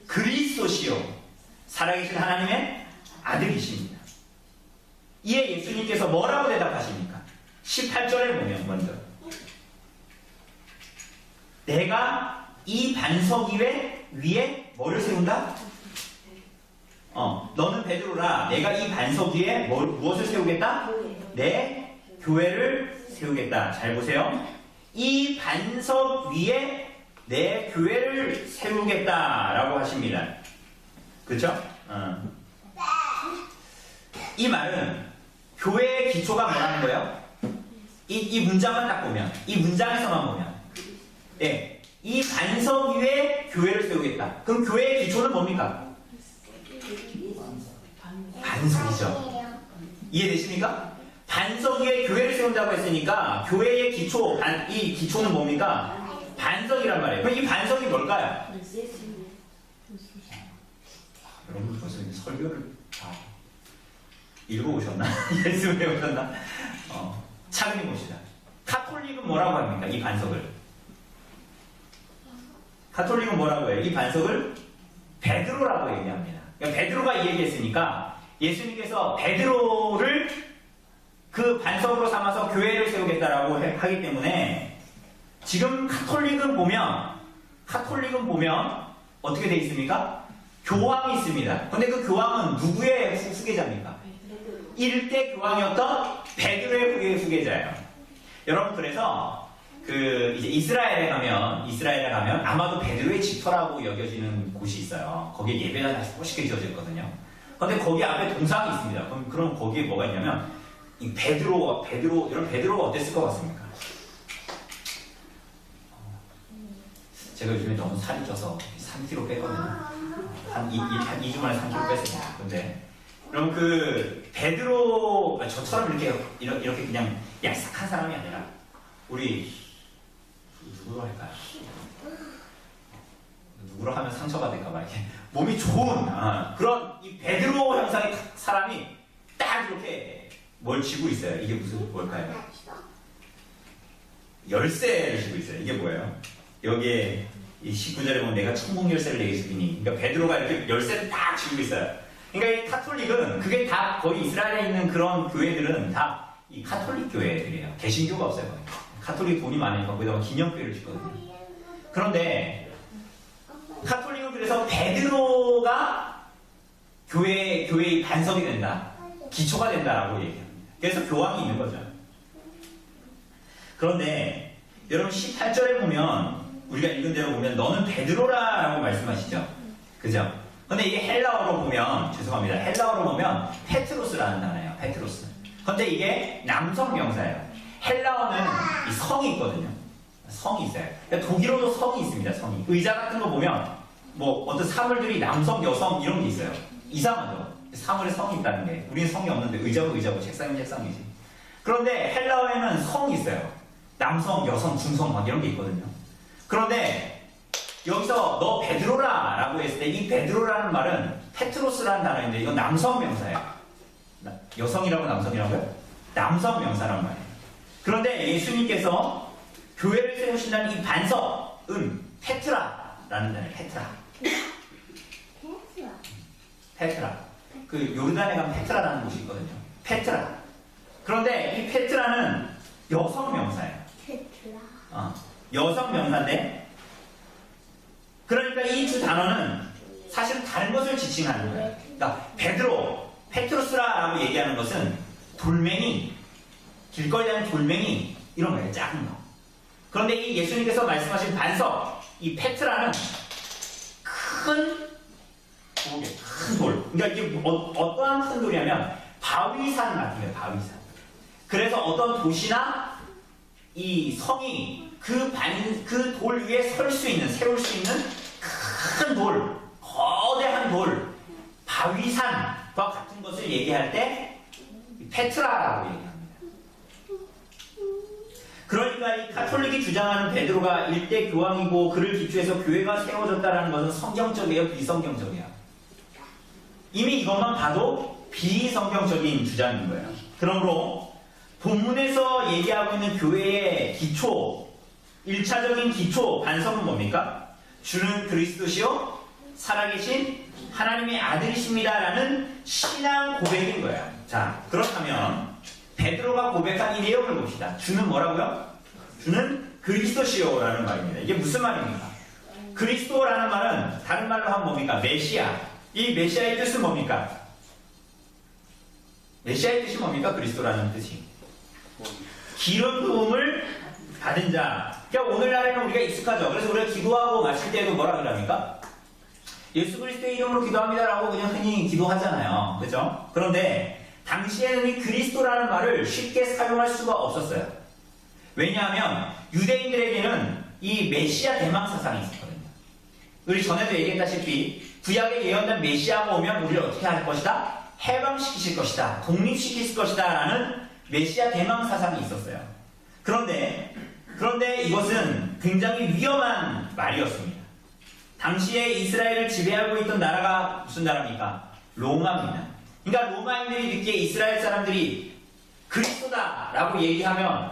그리스도시요 살아계신 하나님의 아들이십니다. 이에 예수님께서 뭐라고 대답하십니까? 18절에 보면 먼저 내가 이 반석 위에 뭐를 세운다? 너는 베드로라. 내가 이 반석 위에 무엇을 세우겠다? 내 교회를 세우겠다. 잘 보세요. 이 반석 위에 내 교회를 세우겠다라고 하십니다. 그렇죠? 이 말은 교회의 기초가 뭐라는 거예요? 이 문장만 딱 보면, 이 문장에서만 보면, 네, 이 반석 위에 교회를 세우겠다. 그럼 교회의 기초는 뭡니까? 반석이죠. 이해되십니까? 반석 위에 교회를 세운다고 했으니까 교회의 기초, 이 기초는 뭡니까? 반석이란 말이에요. 그럼 이 반석이 뭘까요? 여러분 벌써 이제 설교를 다 읽어오셨나? 예수 배우셨나? 차근히 봅시다. 카톨릭은 뭐라고 합니까? 이 반석을. 카톨릭은 뭐라고 해요? 이 반석을 베드로라고 얘기합니다. 그러니까 베드로가 이 얘기했으니까 예수님께서 베드로를 그 반석으로 삼아서 교회를 세우겠다라고 하기 때문에 지금 카톨릭은 보면 어떻게 돼 있습니까? 교황이 있습니다. 근데 그 교황은 누구의 후계자입니까? 1대 교황이었던 베드로의 후계자예요. 여러분 그래서 이제 이스라엘에 가면 아마도 베드로의 지터라고 여겨지는 곳이 있어요. 거기에 예배가 멋있게 지어졌거든요. 근데 거기 앞에 동상이 있습니다. 그럼 거기에 뭐가 있냐면 이 여러분 베드로가 어땠을 것 같습니까? 제가 요즘에 너무 살이 쪄서 3kg 뺐거든요. 한 2주 만에 3kg 뺐습니다. 근데 여러분 베드로 저처럼 이렇게 그냥 얄싹한 사람이 아니라 우리 누구로 할까요? 누구로 하면 상처가 될까봐 이렇게 몸이 좋은 그런 이 베드로 형상의 사람이 딱 이렇게 뭘 쥐고 있어요. 이게 뭘까요? 열쇠를 쥐고 있어요. 이게 뭐예요? 여기에 이 19절에 보면 내가 천국 열쇠를 내게 주리니, 그러니까 베드로가 이렇게 열쇠를 딱 쥐고 있어요. 그러니까 이 카톨릭은 그게 다 거의 이스라엘에 있는 그런 교회들은 다 이 카톨릭 교회들이에요. 개신교가 없어요. 거의. 카톨릭 돈이 많으니까 거기다가 기념교회를 짓거든요. 그런데 카톨릭은 그래서 베드로가 교회의 반석이 된다, 기초가 된다라고 얘기합니다. 그래서 교황이 있는 거죠. 그런데 여러분 18절에 보면 우리가 읽은 대로 보면 너는 베드로라라고 말씀하시죠. 그죠? 근데 이게 헬라어로 보면 페트로스라는 단어예요. 페트로스. 근데 이게 남성 명사예요. 헬라어는 이 성이 있거든요. 성이 있어요. 그러니까 독일어도 성이 있습니다. 성이. 의자 같은 거 보면 뭐 어떤 사물들이 남성, 여성 이런 게 있어요. 이상하죠? 사물에 성이 있다는 게. 우리는 성이 없는데 의자고 책상이지. 그런데 헬라어에는 성이 있어요.
남성, 여성, 중성 막 이런 게 있거든요. 그런데 여기서 너 베드로라 라고 했을 때 이 베드로라는 말은 페트로스라는 단어인데 이건 남성 명사예요. 여성이라고 남성이라고요? 남성 명사란 말이에요. 그런데 예수님께서 교회를 세우신다는 이 반석은 페트라라는 단어예요. 페트라. 그 요르단에 가면 페트라라는 곳이 있거든요. 페트라. 그런데 이 페트라는 여성 명사예요. 여성 명사인데, 그러니까 이 두 단어는 사실 다른 것을 지칭하는 거예요. 그러니까 베드로, 페트로스라라고 얘기하는 것은 돌멩이, 길거리 다니는 돌멩이 이런 거예요. 작은 거. 그런데 이 예수님께서 말씀하신 반석, 이 페트라는 큰 돌. 그러니까 이게 어떠한 큰 돌이냐면 바위산 같은 거예요. 바위산. 그래서 어떤 도시나 이 성이 그 돌 위에 세울 수 있는 큰 돌, 거대한 돌, 바위산과 같은 것을 얘기할 때 페트라라고 얘기합니다. 그러니까 이 가톨릭이 주장하는 베드로가 일대 교황이고 그를 기초해서 교회가 세워졌다는 것은 성경적이에요, 비성경적이에요? 이미 이것만 봐도 비성경적인 주장인 거예요. 그러므로 본문에서 얘기하고 있는 교회의 기초, 1차적인 기초 반석은 뭡니까? 주는 그리스도시요 살아계신 하나님의 아들이십니다라는 신앙 고백인 거예요. 자, 그렇다면 베드로가 고백한 이 내용을 봅시다. 주는 뭐라고요? 주는 그리스도시요라는 말입니다. 이게 무슨 말입니까? 그리스도라는 말은 다른 말로 하면 뭡니까? 메시아. 이 메시아의 뜻은 뭡니까? 메시아의 뜻이 뭡니까? 그리스도라는 뜻이 기름 부음을 받은 자. 그러니까 오늘날에는 우리가 익숙하죠. 그래서 우리가 기도하고 마칠 때도 뭐라 그럽니까? 예수 그리스도의 이름으로 기도합니다라고 그냥 흔히 기도하잖아요. 그죠? 그런데 당시에는 이 그리스도라는 말을 쉽게 사용할 수가 없었어요. 왜냐하면 유대인들에게는 이 메시아 대망 사상이 있었거든요. 우리 전에도 얘기했다시피 구약에 예언된 메시아가 오면 우리를 어떻게 할 것이다? 해방시키실 것이다. 독립시킬 것이다. 라는 메시아 대망 사상이 있었어요. 그런데 이것은 굉장히 위험한 말이었습니다. 당시에 이스라엘을 지배하고 있던 나라가 무슨 나라입니까? 로마입니다. 그러니까 로마인들이 듣기에 이스라엘 사람들이 그리스도다라고 얘기하면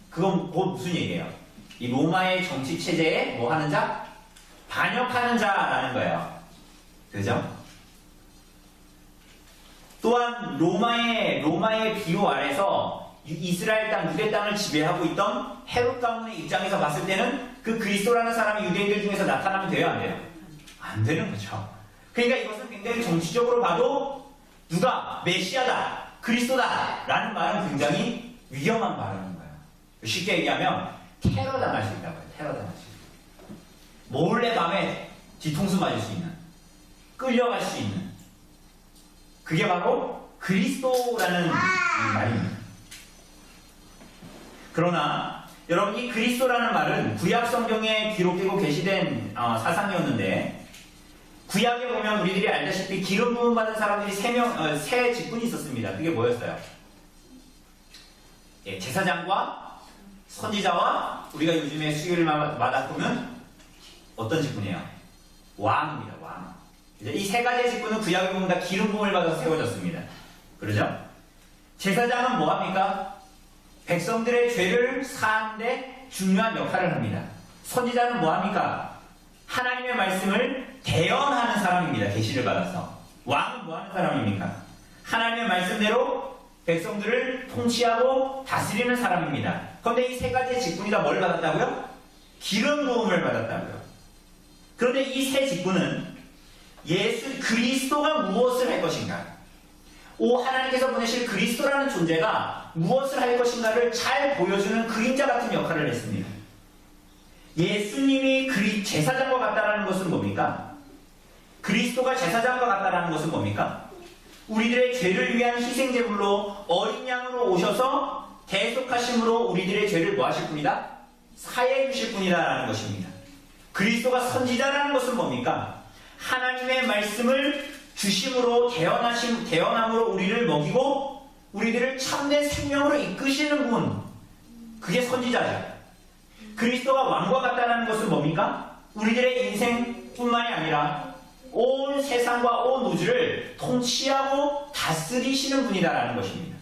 그건 무슨 얘기예요? 이 로마의 정치 체제에 뭐 하는 자? 반역하는 자라는 거예요. 그죠? 또한 로마의 비호 아래서 이스라엘 땅, 유대 땅을 지배하고 있던 헤롯 가문의 입장에서 봤을 때는 그 그리스도라는 사람이 유대인들 중에서 나타나면 돼요, 안 돼요? 안 되는 거죠. 그러니까 이것은 굉장히 정치적으로 봐도 누가 메시아다, 그리스도다 라는 말은 굉장히 위험한 말하는 거예요. 쉽게 얘기하면 테러 당할 수 있다고요. 테러 당할 수 있다. 몰래 밤에 뒤통수 맞을 수 있는, 끌려갈 수 있는, 그게 바로 그리스도라는 말입니다. 그러나 여러분, 이 그리스도라는 말은 구약 성경에 기록되고 계시된 사상이었는데, 구약에 보면 우리들이 알다시피 기름 부음 받은 사람들이 세 직분이 있었습니다. 그게 뭐였어요? 예, 제사장과 선지자와 우리가 요즘에 수요일마다 보면 어떤 직분이에요? 왕입니다. 왕. 이 세 가지의 직분은 구약에 보면 다 기름 부음을 받아서 세워졌습니다. 그러죠? 제사장은 뭐합니까? 백성들의 죄를 사하는데 중요한 역할을 합니다. 선지자는 뭐합니까? 하나님의 말씀을 대언하는 사람입니다. 계시를 받아서. 왕은 뭐하는 사람입니까? 하나님의 말씀대로 백성들을 통치하고 다스리는 사람입니다. 그런데 이 세 가지의 직분이 다 뭘 받았다고요? 기름 부음을 받았다고요. 그런데 이 세 직분은 예수 그리스도가 무엇을 할 것인가? 하나님께서 보내실 그리스도라는 존재가 무엇을 할 것인가를 잘 보여주는 그림자 같은 역할을 했습니다. 예수님이 제사장과 같다라는 것은 뭡니까? 그리스도가 제사장과 같다라는 것은 뭡니까? 우리들의 죄를 위한 희생제물로 어린 양으로 오셔서 대속하심으로 우리들의 죄를 뭐 하실 분이다? 사해 주실 분이다라는 것입니다. 그리스도가 선지자라는 것은 뭡니까? 하나님의 말씀을 주심으로 대언함으로 우리를 먹이고 우리들을 참된 생명으로 이끄시는 분, 그게 선지자죠. 그리스도가 왕과 같다는 것은 뭡니까? 우리들의 인생뿐만이 아니라 온 세상과 온 우주를 통치하고 다스리시는 분이다라는 것입니다.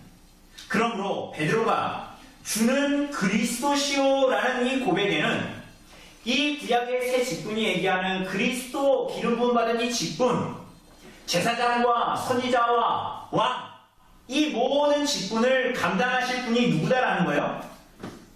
그러므로 베드로가 주는 그리스도시오라는 이 고백에는 이 구약의 새 직분이 얘기하는 그리스도 기름 부음 받은 이 직분, 제사장과 선지자와 왕, 이 모든 직분을 감당하실 분이 누구다라는 거예요?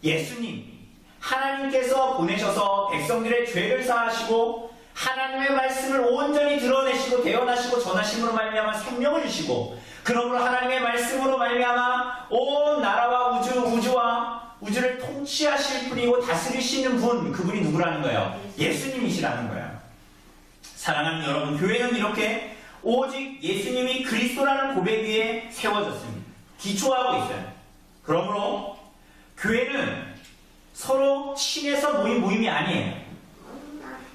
예수님. 하나님께서 보내셔서 백성들의 죄를 사하시고 하나님의 말씀을 온전히 드러내시고 대언하시고 전하심으로 말미암아 생명을 주시고, 그러므로 하나님의 말씀으로 말미암아 온 나라와 우주를 통치하실 분이고 다스리시는 분, 그분이 누구라는 거예요? 예수님이시라는 거예요. 사랑하는 여러분, 교회는 이렇게 오직 예수님이 그리스도라는 고백 위에 세워졌습니다. 기초하고 있어요. 그러므로 교회는 서로 친해서 모인 모임이 아니에요.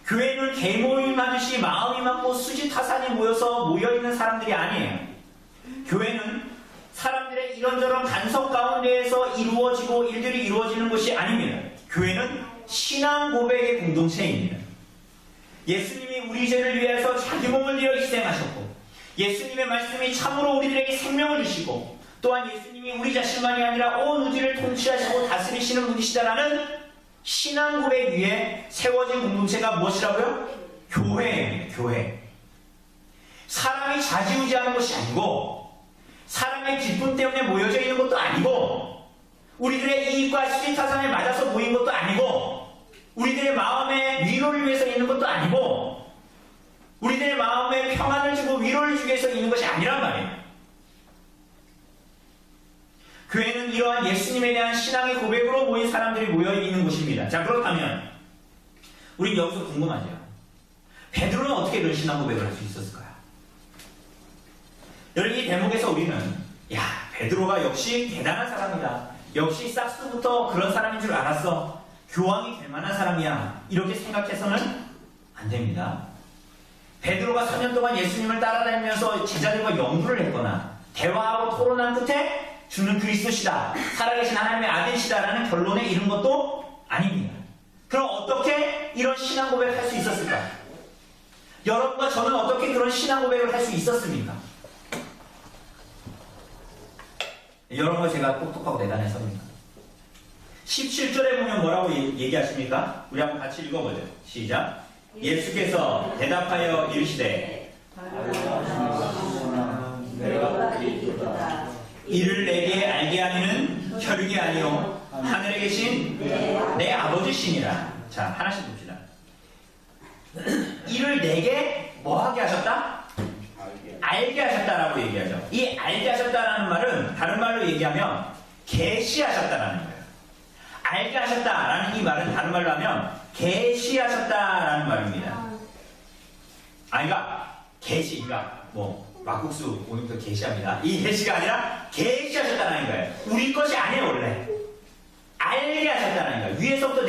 교회는 개모임 하듯이 마음이 맞고 수지타산이 모여서 모여있는 사람들이 아니에요. 교회는 사람들의 이런저런 간섭 가운데에서 이루어지고 일들이 이루어지는 것이 아닙니다. 교회는 신앙 고백의 공동체입니다. 예수님이 우리 죄를 위해서 자기 몸을 들여 희생하셨고, 예수님의 말씀이 참으로 우리들에게 생명을 주시고, 또한 예수님이 우리 자신만이 아니라 온 우주를 통치하시고 다스리시는 분이시다라는 신앙 고백 위에 세워진 공동체가 무엇이라고요? 교회입니다. 교회. 사람이 좌지우지하는 것이 아니고, 사람의 기쁨 때문에 모여져 있는 것도 아니고, 우리들의 이익과 수지타산에 맞아서 모인 것도 아니고, 우리들의 마음의 위로를 위해서 있는 것도 아니고, 우리들의 마음에 평안을 주고 위로를 주기 위해서 있는 것이 아니란 말이에요. 교회는 이러한 예수님에 대한 신앙의 고백으로 모인 사람들이 모여 있는 곳입니다. 자, 그렇다면 우린 여기서 궁금하죠. 베드로는 어떻게 그런 신앙 고백을 할 수 있었을까요? 여러분, 이 대목에서 우리는 베드로가 역시 대단한 사람이다. 역시 싹스부터 그런 사람인 줄 알았어. 교황이 될 만한 사람이야. 이렇게 생각해서는 안 됩니다. 베드로가 4년 동안 예수님을 따라다니면서 제자들과 연구를 했거나 대화하고 토론한 끝에 주는 그리스도시다, 살아계신 하나님의 아들이시다라는 결론에 이른 것도 아닙니다. 그럼 어떻게 이런 신앙 고백을 할 수 있었을까? 여러분과 저는 어떻게 그런 신앙 고백을 할 수 있었습니까? 여러분과 제가 똑똑하고 대단해서입니까? 17절에 보면 뭐라고 얘기하십니까? 우리 한번 같이 읽어보죠. 시작. 예수께서 대답하여 이르시되 이를 내게 알게 하니는 혈육이 아니요 하늘에 계신 내 아버지시니라. 자, 하나씩 봅시다. 이를 내게 뭐하게 하셨다? 알게 하셨다라고 얘기하죠. 이 알게 하셨다라는 말은 다른 말로 얘기하면 계시하셨다라는 거예요. 알게 하셨다라는 이 말은 다른 말로 하면 계시하셨다라는 말입니다. 그러니까 계시가 막국수 오늘부터 계시합니다. 이 계시가 아니라 계시하셨다는 거예요. 우리 것이 아니에요. 원래 알게 하셨다는 거예요. 위에서부터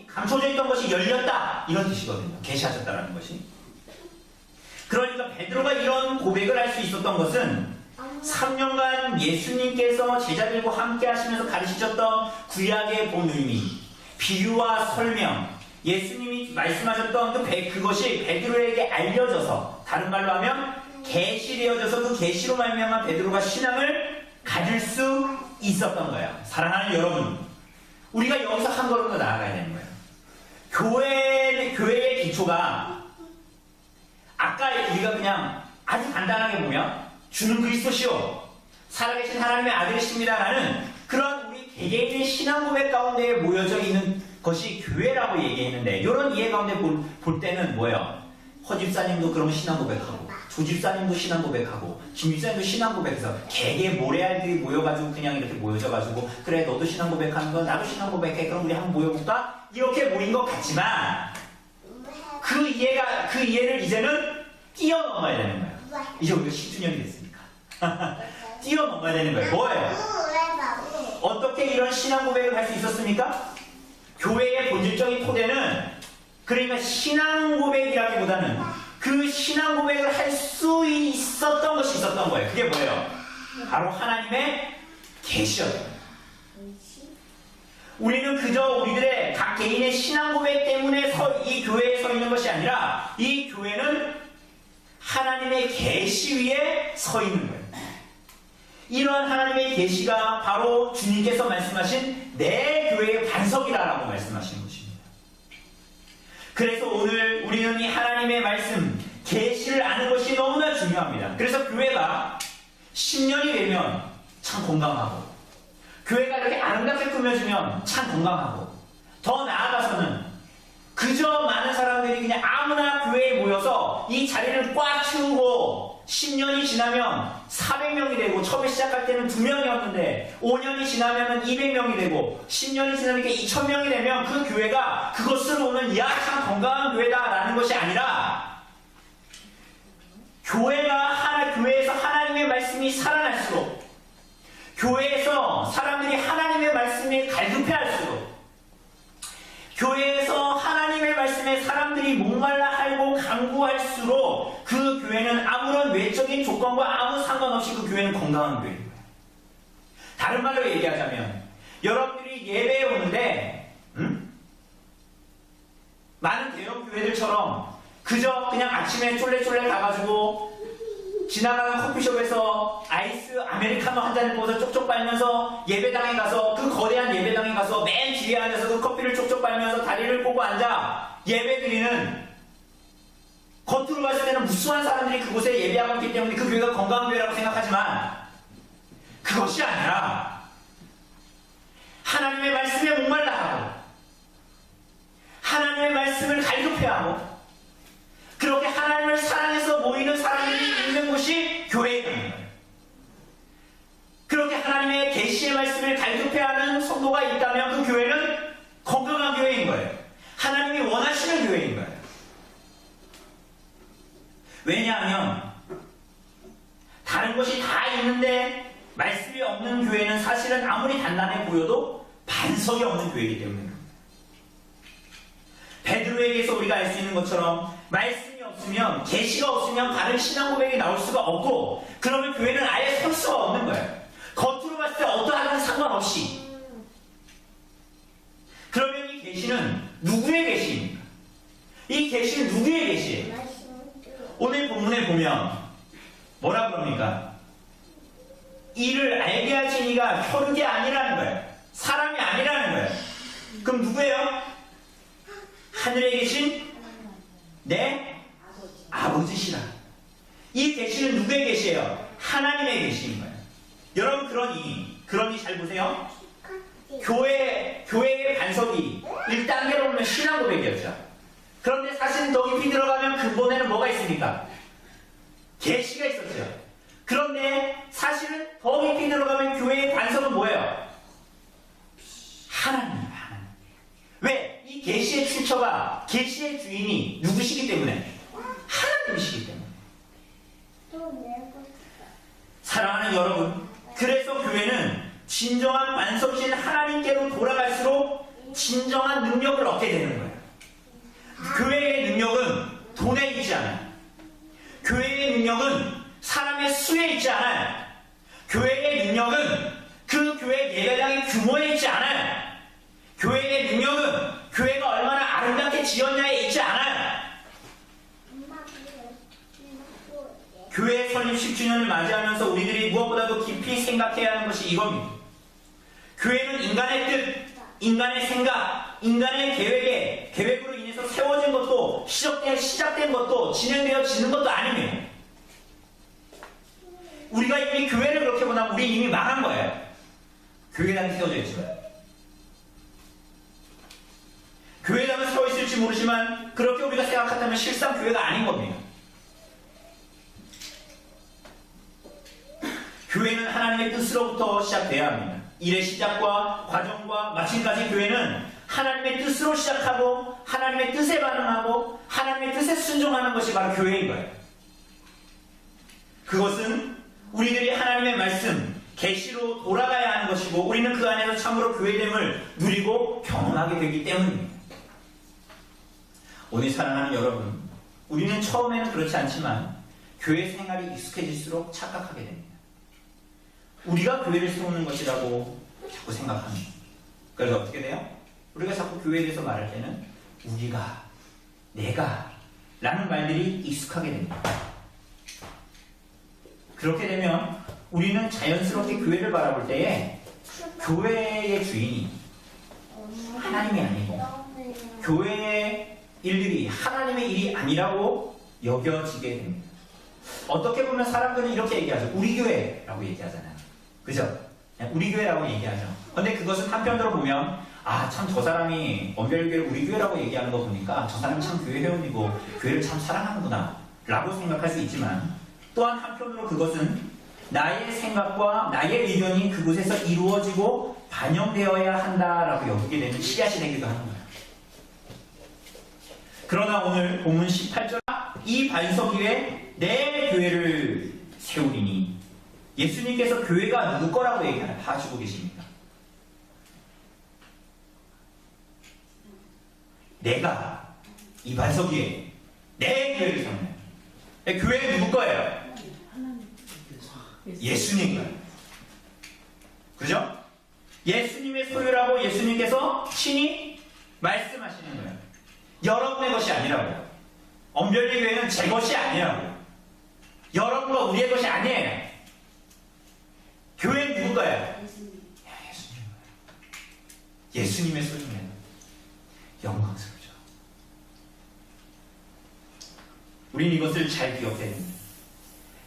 감춰져 있던 것이 열렸다, 이런 뜻이거든요. 계시하셨다는 것이. 그러니까 베드로가 이런 고백을 할 수 있었던 것은 3년간 예수님께서 제자들과 함께 하시면서 가르치셨던 구약의 본 의미, 비유와 설명, 예수님이 말씀하셨던 그것이 베드로에게 알려져서, 다른 말로 하면 계시되어져서 그 계시로 말미암아 베드로가 신앙을 가질 수 있었던 거예요. 사랑하는 여러분, 우리가 여기서 한 걸음 더 나아가야 되는 거예요. 교회의 기초가 아까 우리가 그냥 아주 간단하게 보면 주는 그리스도시요 살아계신 하나님의 아들이십니다라는 그런 우리 개개인의 신앙 고백 가운데 모여져 있는 것이 교회라고 얘기했는데, 이런 이해 가운데 볼 때는 뭐예요? 허집사님도 그러면 신앙 고백하고, 조집사님도 신앙 고백하고, 김집사님도 신앙 고백해서 개개 모래알들이 모여가지고 그냥 이렇게 모여져가지고, 그래 너도 신앙 고백하는 거 나도 신앙 고백해, 그럼 우리 한번 모여볼까? 이렇게 모인 것 같지만 그 이해를 이제는 뛰어넘어야 되는 거예요. 이제 우리가 10주년이 됐으니까 뛰어넘어야 되는 거예요. 뭐예요? 어떻게 이런 신앙 고백을 할 수 있었습니까? 교회의 본질적인 토대는, 그러니까 신앙 고백이라기보다는 그 신앙 고백을 할 수 있었던 것이 있었던 거예요. 그게 뭐예요? 바로 하나님의 계시였어요. 우리는 그저 우리들의 각 개인의 신앙 고백 때문에 이 교회에 서 있는 것이 아니라 이 교회는 하나님의 계시 위에 서 있는 거예요. 이러한 하나님의 계시가 바로 주님께서 말씀하신 내 교회의 반석이라고 말씀하시는 것입니다. 그래서 오늘 우리는 이 하나님의 말씀, 계시를 아는 것이 너무나 중요합니다. 그래서 교회가 10년이 되면 참 건강하고, 교회가 이렇게 아름답게 꾸며지면 참 건강하고, 더 나아가서는 그저 많은 사람들이 그냥 아무나 교회에 모여서 이 자리를 꽉 채우고 10년이 지나면 400명이 되고, 처음에 시작할 때는 2명이었는데 5년이 지나면 200명이 되고 10년이 지나면 2000명이 되면 그 교회가 그것으로 오는 야 참 건강한 교회다라는 것이 아니라, 교회에서 하나님의 말씀이 살아날수록, 교회에서 사람들이 하나님의 말씀에 갈급해할수록, 교회에서 하나님의 말씀에 사람들이 목말라 앓고 간구할수록 그 교회는 아무런 외적인 조건과 아무 상관없이 그 교회는 건강한 교회인 거예요. 다른 말로 얘기하자면, 여러분들이 예배에 오는데 많은 대형 교회들처럼 그저 그냥 아침에 쫄래쫄래 가가지고 지나가는 커피숍에서 아이스 아메리카노 한 잔을 먹어서 쪽쪽 빨면서 예배당에 가서, 그 거대한 예배당에 가서 맨 뒤에 앉아서 그 커피를 쪽쪽 빨면서 다리를 꼬고 앉아 예배 드리는, 겉으로 봤을 때는 무수한 사람들이 그곳에 예배하고 있기 때문에 그 교회가 건강한 교회라고 생각하지만, 그것이 아니라 하나님의 말씀에 목말라 하고 하나님의 말씀을 갈급해하고 그렇게 하나님을 사랑해서 모이는 사람들이 있는 곳이 교회인 거예요. 그렇게 하나님의 계시의 말씀을 갈급해하는 성도가 있다면 그 교회는 건강한 교회인 거예요. 하나님이 원하시는 교회인 거예요. 왜냐하면 다른 것이 다 있는데 말씀이 없는 교회는 사실은 아무리 단단해 보여도 반석이 없는 교회이기 때문입니다. 베드로에게서 우리가 알 수 있는 것처럼 말씀이 없으면, 계시가 없으면 다른 신앙 고백이 나올 수가 없고, 그러면 교회는 아예 설 수가 없는 거예요. 겉으로 봤을 때 어떠하든 상관없이. 그러면 이 계시는 누구의 계시입니까? 이 계시는 누구의 계시예요? 오늘 본문에 보면 뭐라 그럽니까? 이를 알게 하신 이가 혈육이 아니라는 거예요. 사람이 아니라는 거예요. 그럼 누구예요? 하늘에 계신 내 아버지시라. 이 계시는 누구의 계시예요? 하나님의 계시인 거예요. 여러분, 그러니 잘 보세요. 교회의 반석이 1단계로 보면 신앙 고백이었죠. 그런데 사실 더 깊이 들어가면 근본에는 뭐가 있습니까? 계시가 있었죠. 그런데 사실은 더 깊이 들어가면 교회의 반석은 뭐예요? 하나님입니다. 하나님. 왜? 이 계시의 출처가, 계시의 주인이 누구시기 때문에? 하나님이시기 때문에. 사랑하는 여러분, 그래서 교회는 진정한 반석이신 하나님께로 돌아갈수록 진정한 능력을 얻게 되는 거예요. 교회의 능력은 돈에 있지 않아요. 교회의 능력은 사람의 수에 있지 않아요. 교회의 능력은 그 교회 예배당의 규모에 있지 않아요. 교회의 능력은 교회가 얼마나 아름답게 지었냐에 있지 않아요. 교회 설립 10주년을 맞이하면서 우리들이 무엇보다도 깊이 생각해야 하는 것이 이겁니다. 교회는 인간의 뜻, 인간의 생각, 인간의 계획으로 인해서 세워진 것도, 시작된 것도, 진행되어지는 것도 아닙니다. 우리가 이미 교회를 그렇게 보면 우리 이미 망한 거예요. 교회당이 세워져 있지만. 교회당은 세워 있을지 모르지만 그렇게 우리가 생각한다면 실상 교회가 아닌 겁니다. 교회는 하나님의 뜻으로부터 시작돼야 합니다. 일의 시작과 과정과 마침까지 교회는 하나님의 뜻으로 시작하고 하나님의 뜻에 반응하고 하나님의 뜻에 순종하는 것이 바로 교회인 거예요. 그것은 우리들이 하나님의 말씀, 계시로 돌아가야 하는 것이고 우리는 그 안에서 참으로 교회됨을 누리고 경험하게 되기 때문입니다. 오늘 사랑하는 여러분, 우리는 처음에는 그렇지 않지만 교회 생활이 익숙해질수록 착각하게 됩니다. 우리가 교회를 세우는 것이라고 자꾸 생각합니다. 그래서 어떻게 돼요? 우리가 자꾸 교회에 대해서 말할 때는 우리가, 내가 라는 말들이 익숙하게 됩니다. 그렇게 되면 우리는 자연스럽게 교회를 바라볼 때에 교회의 주인이 하나님이 아니고 교회의 일들이 하나님의 일이 아니라고 여겨지게 됩니다. 어떻게 보면 사람들은 이렇게 얘기하죠. 우리 교회라고 얘기하잖아요. 그죠? 우리 교회라고 얘기하죠. 근데 그것은 한편으로 보면 아, 참 저 사람이 언별교회를 우리 교회라고 얘기하는 거 보니까 저 사람이 참 교회 회원이고 교회를 참 사랑하는구나 라고 생각할 수 있지만 또한 한편으로 그것은 나의 생각과 나의 의견이 그곳에서 이루어지고 반영되어야 한다라고 여기게 되는 씨앗이되기도 하는 거예요. 그러나 오늘 본문 18절 이 반석 위에 내 교회를 세우리니 예수님께서 교회가 누구 거라고 얘기하시고 계십니까? 내가 이 반석 위에 내 교회를 세우는 교회는 누구 거예요? 예수님 거예요. 그죠? 예수님의 소유라고 예수님께서 친히 말씀하시는 거예요. 여러분의 것이 아니라고요. 언별리 교회는 제 것이 아니라고요. 여러분과 우리의 것이 아니에요. 교회는 누구 거예요? 예수님 거예요. 예수님의 소유는 영광스럽죠. 우린 이것을 잘 기억해야 됩니다.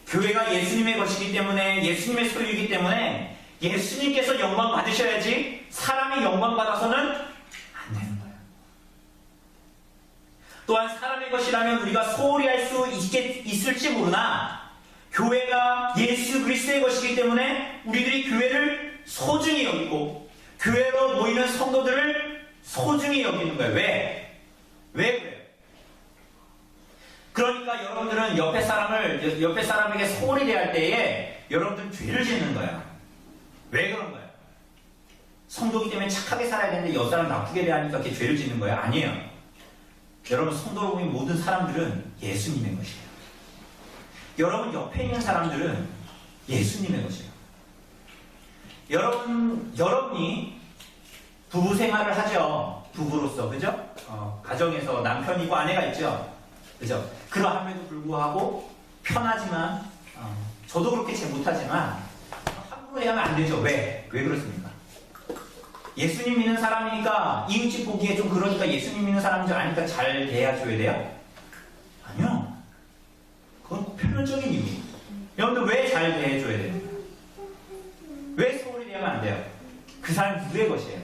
교회가 예수님의 것이기 때문에 예수님의 소유이기 때문에 예수님께서 영광 받으셔야지 사람이 영광 받아서는 안 되는 거예요. 또한 사람의 것이라면 우리가 소홀히 할 수 있을지 모르나 교회가 예수 그리스도의 것이기 때문에 우리들이 교회를 소중히 여기고 교회로 모이는 성도들을 소중히 여기는 거예요. 왜? 왜 그래요? 그러니까 여러분들은 옆에 사람에게 소홀히 대할 때에 여러분들은 죄를 짓는 거예요. 왜 그런 거예요? 성도이기 때문에 착하게 살아야 되는데 옆 사람 나쁘게 대하니까 그렇게 죄를 짓는 거예요? 아니에요. 여러분 성도로 보면 모든 사람들은 예수님의 것이에요. 여러분 옆에 있는 사람들은 예수님의 것이에요. 여러분이 부부 생활을 하죠. 부부로서, 그죠? 가정에서 남편이고 아내가 있죠. 그죠? 그러함에도 불구하고 편하지만 저도 그렇게 잘 못하지만 함부로 대하면 안 되죠. 왜? 왜 그렇습니까? 예수님 믿는 사람이니까 이웃집 보기에 좀 그러니까 예수님 믿는 사람인 줄 아니까 잘 대해줘야 돼요? 아니요. 그건 표면적인 이유. 여러분들 왜 잘 대해줘야 됩니까? 왜 소홀히 대하면 안 돼요? 그 사람이 누구의 것이에요?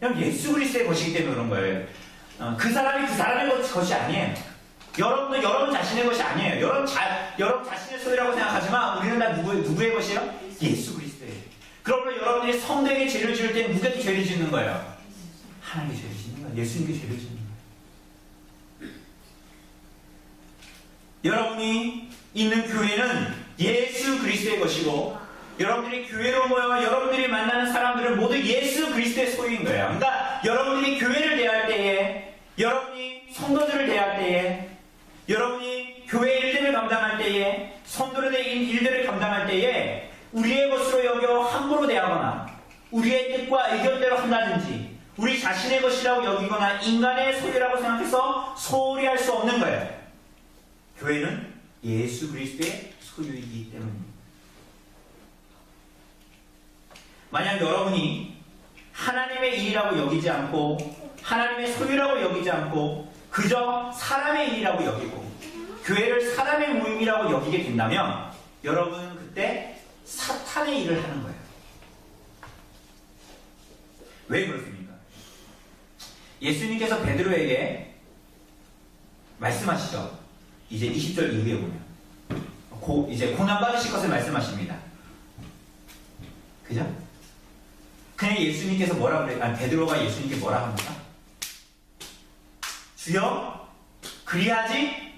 그냥 예수 그리스도의 것이기 때문에 그런 거예요. 그 사람이 그 사람의 것이 아니에요. 여러분도 여러분 자신의 것이 아니에요. 여러분 자신의 소유라고 생각하지만 우리는 다 누구의 것이에요? 예수 그리스도예요. 그러면 여러분들이 성도에게 죄를 지을 때는 누구에게 죄를 짓는 거예요? 하나님께 죄를 짓는 거예요. 예수님께 죄를 짓는 거예요. 여러분이 있는 교회는 예수 그리스도의 것이고 여러분들이 교회로 모여 여러분들이 만나는 사람들은 모두 예수 그리스도의 소유인 거예요. 그러니까 여러분들이 교회를 대할 때에 여러분이 성도들을 대할 때에 여러분이 교회 일들을 감당할 때에 성도들의 일들을 감당할 때에 우리의 것으로 여겨 함부로 대하거나 우리의 뜻과 의견대로 한다든지 우리 자신의 것이라고 여기거나 인간의 소유라고 생각해서 소홀히 할 수 없는 거예요. 교회는 예수 그리스도의 소유이기 때문입니다. 만약 여러분이 하나님의 일이라고 여기지 않고 하나님의 소유라고 여기지 않고 그저 사람의 일이라고 여기고 교회를 사람의 모임이라고 여기게 된다면 여러분은 그때 사탄의 일을 하는 거예요. 왜 그렇습니까? 예수님께서 베드로에게 말씀하시죠. 이제 20절 이후에 보면 이제 고난 받으실 것을 말씀하십니다. 그죠? 그냥 예수님께서 뭐라 그래요? 베드로가 예수님께 뭐라 합니까? 주여 그리하지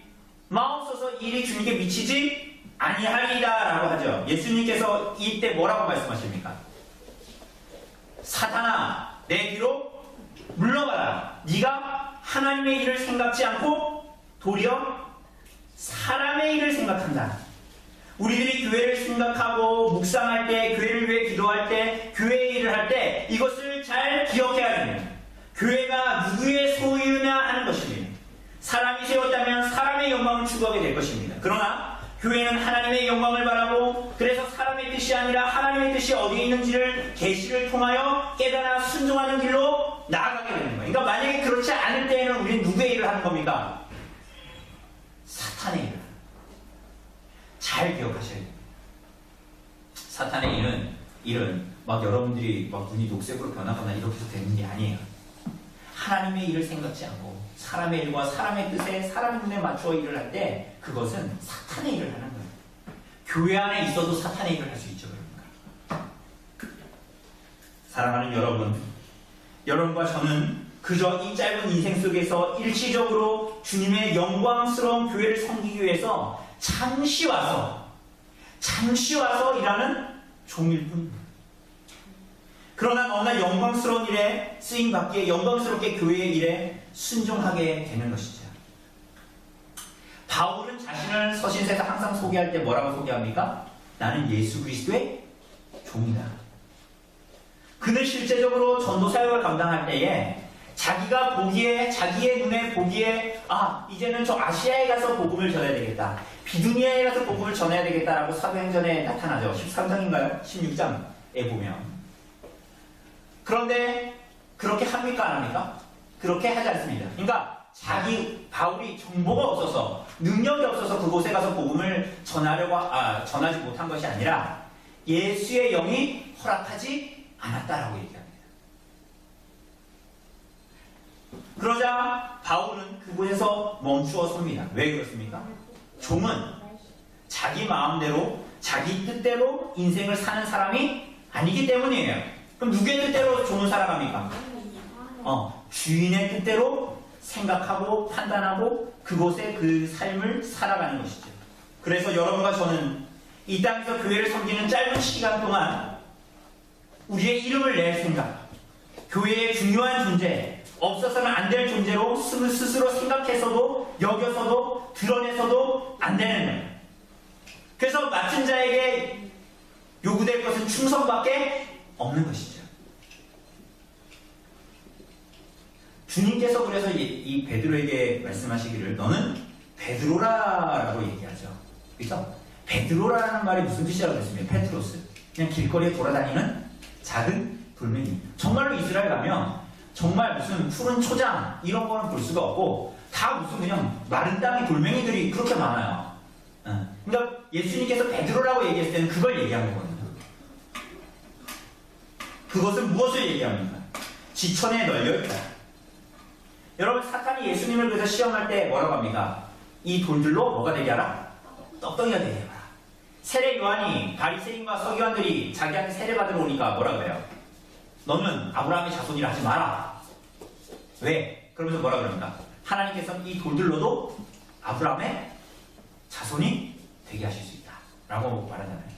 마옵소서 일이 주님께 미치지 아니하리이다 라고 하죠. 예수님께서 이때 뭐라고 말씀하십니까? 사탄아 내 뒤로 물러가라. 네가 하나님의 일을 생각지 않고 도리어 사람의 일을 생각한다. 우리들이 교회를 생각하고 묵상할 때 교회를 위해 기도할 때 교회의 일을 할 때 이것을 잘 잘 기억해야 됩니다. 교회가 누구의 소유냐 하는 것입니다. 사람이 세웠다면 사람의 영광을 추구하게 될 것입니다. 그러나 교회는 하나님의 영광을 바라고 그래서 사람의 뜻이 아니라 하나님의 뜻이 어디에 있는지를 계시를 통하여 깨달아 순종하는 길로 나아가게 되는 거예요. 그러니까 만약에 그렇지 않을 때에는 우리는 누구의 일을 하는 겁니까? 사탄의 일을. 잘 기억하셔야 돼요. 사탄의 일은 막 여러분들이 막 눈이 녹색으로 변하거나 이렇게 해서 되는 게 아니에요. 하나님의 일을 생각지 않고 사람의 일과 사람의 뜻에 사람의 눈에 맞추어 일을 할 때 그것은 사탄의 일을 하는 거예요. 교회 안에 있어도 사탄의 일을 할 수 있죠. 그러니까. 사랑하는 여러분과 저는 그저 이 짧은 인생 속에서 일시적으로 주님의 영광스러운 교회를 섬기기 위해서 잠시 와서 일하는 종일 뿐입니다. 그러나 너무나 영광스러운 일에 쓰임받기에 영광스럽게 교회의 일에 순종하게 되는 것이죠. 바울은 자신을 서신서에서 항상 소개할 때 뭐라고 소개합니까? 나는 예수 그리스도의 종이다. 그는 실제적으로 전도 사역을 감당할 때에 자기가 보기에 자기의 눈에 보기에 이제는 저 아시아에 가서 복음을 전해야 되겠다. 비두니아에 가서 복음을 전해야 되겠다라고 사도행전에 나타나죠. 13장인가요? 16장에 보면. 그런데 그렇게 합니까? 안 합니까? 그렇게 하지 않습니다. 그러니까 바울이 정보가 없어서 능력이 없어서 그곳에 가서 복음을 전하지 못한 것이 아니라 예수의 영이 허락하지 않았다라고 얘기합니다. 그러자 바울은 그곳에서 멈추어 섭니다. 왜 그렇습니까? 종은 자기 마음대로 자기 뜻대로 인생을 사는 사람이 아니기 때문이에요. 그럼 누구의 뜻대로 종은 살아갑니까? 주인의 뜻대로 생각하고 판단하고 그곳에 그 삶을 살아가는 것이죠. 그래서 여러분과 저는 이 땅에서 교회를 섬기는 짧은 시간 동안 우리의 이름을 낼 생각, 교회의 중요한 존재, 없어서는 안 될 존재로 스스로 생각해서도 여겨서도 드러내서도 안 되는 거예요. 그래서 맡은 자에게 요구될 것은 충성밖에 없는 것이죠. 주님께서 그래서 이 베드로에게 말씀하시기를 너는 베드로라라고 얘기하죠. 그래서 베드로라는 말이 무슨 뜻이라고 했습니까? 페트로스. 그냥 길거리에 돌아다니는 작은 돌멩이. 정말로 이스라엘 가면 정말 무슨 푸른 초장 이런 거는 볼 수가 없고 다 무슨 그냥 마른 땅의 돌멩이들이 그렇게 많아요. 그러니까 예수님께서 베드로라고 얘기했을 때는 그걸 얘기한 거거든요. 그것은 무엇을 얘기합니까? 지천에 널려있다. 여러분 사탄이 예수님을 그래서 시험할 때 뭐라고 합니까? 이 돌들로 뭐가 되게 하라? 떡덩이가 되게 해봐라. 세례 요한이 바리새인과 서기관들이 자기한테 세례 받으러 오니까 뭐라고 해요? 너는 아브라함의 자손이라 하지 마라. 왜? 그러면서 뭐라 그럽니까? 하나님께서는 이 돌들로도 아브라함의 자손이 되게 하실 수 있다 라고 말하잖아요.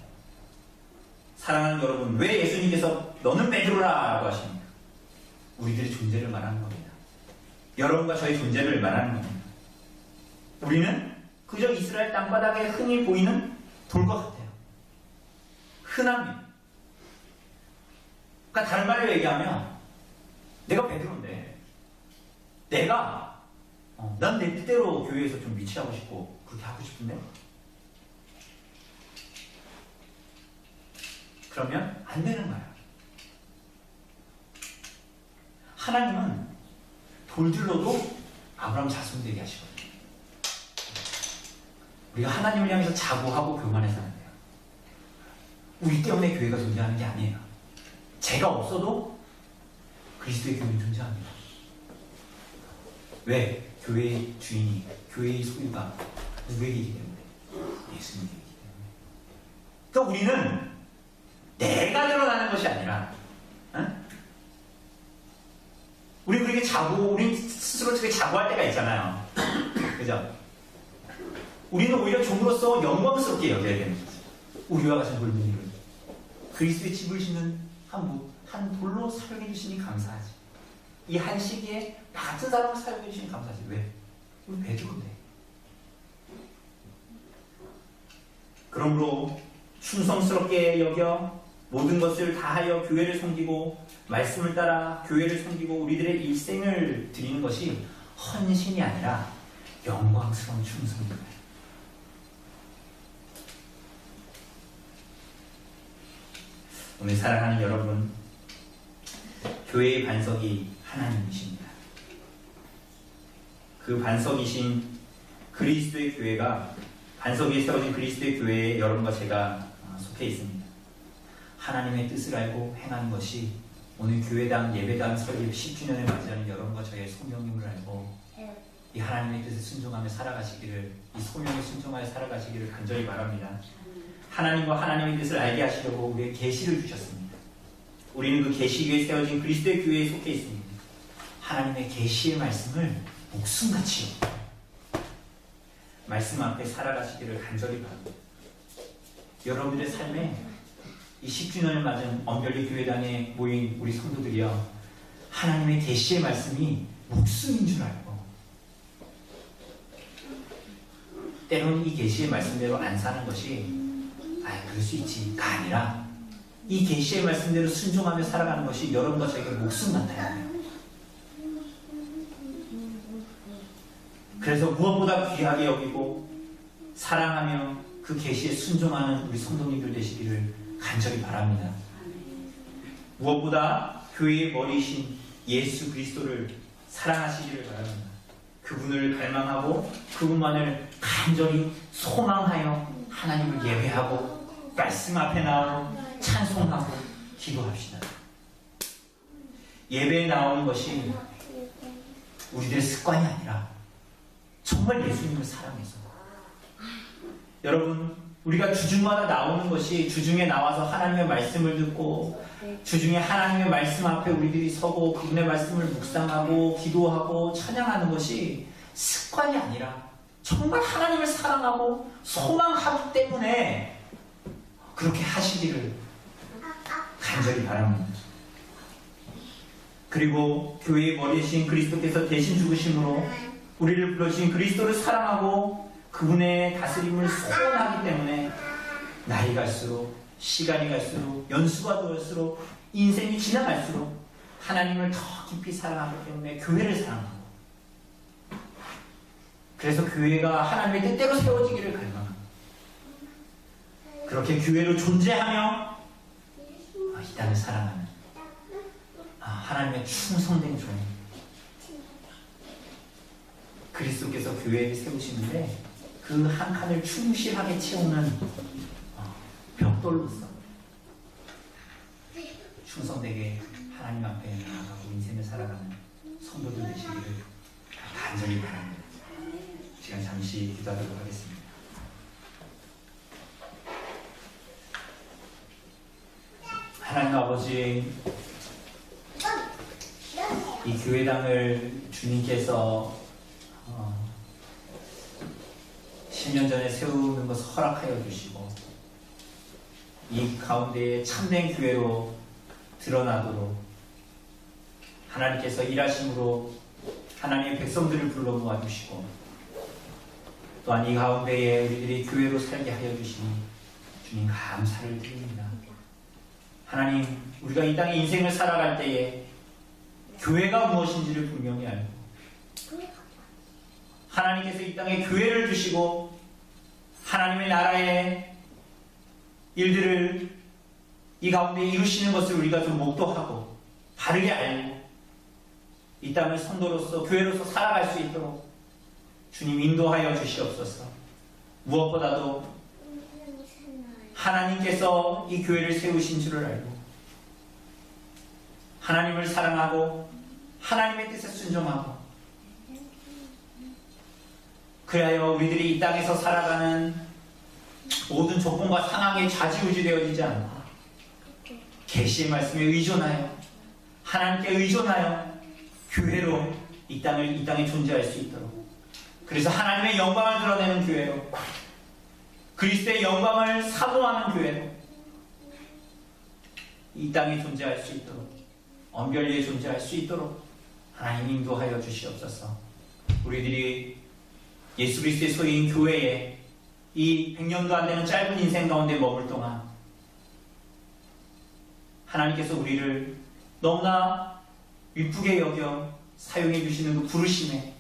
사랑하는 여러분, 왜 예수님께서 너는 베드로라 라고 하십니까? 우리들의 존재를 말하는 겁니다. 여러분과 저의 존재를 말하는 겁니다. 우리는 그저 이스라엘 땅바닥에 흔히 보이는 돌과 같아요. 흔합니다. 그러니까 다른 말로 얘기하면 내가 베드로인데 난 내 뜻대로 교회에서 좀 위치하고 싶고 그렇게 하고 싶은데 그러면 안 되는 거야. 하나님은 돌들로도 아브라함 자손 되게 하시거든요. 우리가 하나님을 향해서 자고하고 교만해서 안 돼요. 우리 때문에 교회가 존재하는 게 아니에요. 제가 없어도 그리스도의 교회는 존재합니다. 왜? 교회의 주인이, 교회의 소유가 누구에게이기 때문에? 예수님에게이기 때문에. 그러니까 우리는 내가 드러나는 것이 아니라 우리 그렇게 우리 스스로 되게 자고할 때가 있잖아요. 그죠? 우리는 오히려 종으로서 영광스럽게 여겨야 되는 거죠. 우리와 같은 돌멩이를 그리스도의 집을 짓는 한 돌로 사용해 주시니 감사하지. 이 한 시기에 나 같은 사람을 사용해 주시니 감사하지. 왜? 우리 베드로인데. 그러므로 충성스럽게 여겨 모든 것을 다하여 교회를 섬기고 말씀을 따라 교회를 섬기고 우리들의 일생을 드리는 것이 헌신이 아니라 영광스러운 충성입니다. 오늘 사랑하는 여러분, 교회의 반석이 하나님이십니다. 그 반석이신 그리스도의 교회가, 반석 위에 세워진 그리스도의 교회에 여러분과 제가 속해 있습니다. 하나님의 뜻을 알고 행하는 것이 오늘 교회당 예배당 설립 10주년을 맞이하는 여러분과 저의 소명임을 알고 이 하나님의 뜻에 순종하며 살아가시기를, 이 소명에 순종하여 살아가시기를 간절히 바랍니다. 하나님과 하나님의 뜻을 알게 하시려고 우리의 계시를 주셨습니다. 우리는 그 계시 위에 세워진 그리스도의 교회에 속해 있습니다. 하나님의 계시의 말씀을 목숨같이 말씀 앞에 살아가시기를 간절히 바랍니다. 여러분들의 삶에 이 10주년을 맞은 언별리 교회당에 모인 우리 성도들이여, 하나님의 계시의 말씀이 목숨인 줄 알고 때로는 이 계시의 말씀대로 안 사는 것이 그럴 수 있지가 아니라 이 계시의 말씀대로 순종하며 살아가는 것이 여러분과 저에게 목숨 같아요. 그래서 무엇보다 귀하게 여기고 사랑하며 그 계시에 순종하는 우리 성도님들 되시기를 간절히 바랍니다. 무엇보다 교회의 머리이신 예수 그리스도를 사랑하시기를 바랍니다. 그분을 갈망하고 그분만을 간절히 소망하여 하나님을 예배하고 말씀 앞에 나오고 찬송하고 기도합시다. 예배에 나오는 것이 우리들의 습관이 아니라 정말 예수님을 사랑해서, 여러분, 우리가 주중마다 나오는 것이, 주중에 나와서 하나님의 말씀을 듣고 주중에 하나님의 말씀 앞에 우리들이 서고 그분의 말씀을 묵상하고 기도하고 찬양하는 것이 습관이 아니라 정말 하나님을 사랑하고 소망하기 때문에 그렇게 하시기를 간절히 바랍니다. 그리고 교회의 머리이신 그리스도께서 대신 죽으심으로 우리를 불러주신 그리스도를 사랑하고 그분의 다스림을 소원하기 때문에 날이 갈수록, 시간이 갈수록, 연수가 돌수록, 인생이 지나갈수록 하나님을 더 깊이 사랑하기 때문에 교회를 사랑하고, 그래서 교회가 하나님의 뜻대로 세워지기를 갈망합니다. 그렇게 교회로 존재하며 이 땅을 사랑하는 하나님의 충성된 종, 그리스도께서 교회를 세우시는데 그 한 칸을 충실하게 채우는 벽돌로서 충성되게 하나님 앞에 나아가고 인생을 살아가는 성도들 되시기를 간절히 바랍니다. 시간 잠시 기도하도록 하겠습니다. 하나님 아버지, 이 교회당을 주님께서 10년 전에 세우는 것을 허락하여 주시고 이 가운데에 참된 교회로 드러나도록 하나님께서 일하심으로 하나님의 백성들을 불러 모아주시고, 또한 이 가운데에 우리들이 교회로 살게 하여 주시니 주님 감사를 드립니다. 하나님, 우리가 이 땅에 인생을 살아갈 때에 교회가 무엇인지를 분명히 알고 하나님께서 이 땅에 교회를 주시고 하나님의 나라의 일들을 이 가운데 이루시는 것을 우리가 좀 목도하고 바르게 알고 이 땅을 성도로서 교회로서 살아갈 수 있도록 주님 인도하여 주시옵소서. 무엇보다도 하나님께서 이 교회를 세우신 줄을 알고 하나님을 사랑하고 하나님의 뜻에 순종하고, 그리하여 우리들이 이 땅에서 살아가는 모든 조건과 상황에 좌지우지되어지지 않고 계시의 말씀에 의존하여 하나님께 의존하여 교회로 이 땅에 존재할 수 있도록, 그래서 하나님의 영광을 드러내는 교회로, 그리스도의 영광을 사모하는 교회로 이 땅에 존재할 수 있도록, 언별리에 존재할 수 있도록 하나님 인도하여 주시옵소서. 우리들이 예수 그리스도의 소유인 교회에 이 100년도 안 되는 짧은 인생 가운데 머물 동안 하나님께서 우리를 너무나 이쁘게 여겨 사용해 주시는 그 부르심에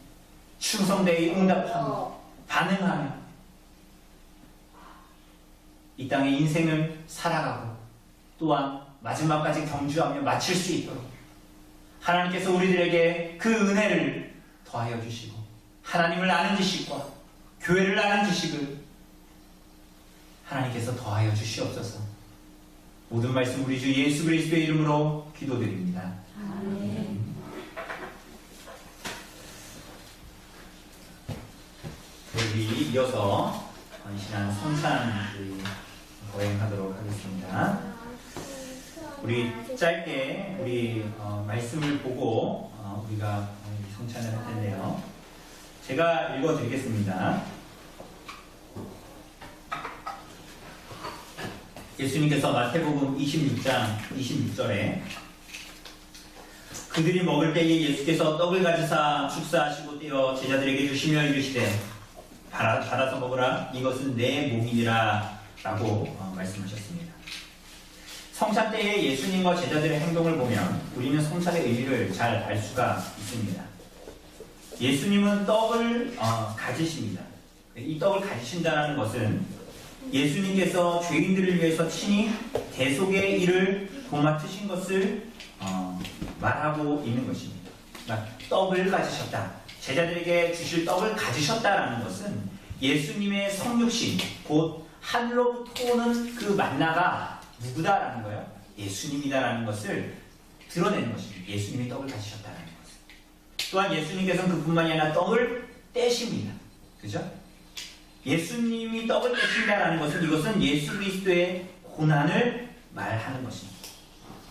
충성되이 응답하며 반응하며 이 땅의 인생을 살아가고 또한 마지막까지 경주하며 마칠 수 있도록 하나님께서 우리들에게 그 은혜를 더하여 주시고 하나님을 아는 지식과 교회를 아는 지식을 하나님께서 더하여 주시옵소서. 모든 말씀 우리 주 예수 그리스도의 이름으로 기도드립니다.
아멘.
우리 이어서 신앙 성찬을 거행하도록 하겠습니다. 우리 짧게 우리 말씀을 보고 우리가 성찬을 할 텐데요. 제가 읽어드리겠습니다. 예수님께서 마태복음 26장 26절에 그들이 먹을 때에 예수께서 떡을 가지사 축사하시고 떼어 제자들에게 주시며 이르시되 받아서 먹으라 이것은 내 몸이니라 라고 말씀하셨습니다. 성찬 때에 예수님과 제자들의 행동을 보면 우리는 성찬의 의미를 잘 알 수가 있습니다. 예수님은 떡을 가지십니다. 이 떡을 가지신다는 것은 예수님께서 죄인들을 위해서 친히 대속의 일을 도맡으신 것을 말하고 있는 것입니다. 그러니까 떡을 가지셨다. 제자들에게 주실 떡을 가지셨다라는 것은 예수님의 성육신, 곧 하늘로부터 오는 그 만나가 누구다라는 거예요? 예수님이다라는 것을 드러내는 것입니다. 예수님이 떡을 가지셨다는 것을. 또한 예수님께서는 그뿐만이 아니라 떡을 떼십니다. 그죠? 예수님이 떡을 떼신다라는 것은 이것은 예수 그리스도의 고난을 말하는 것입니다.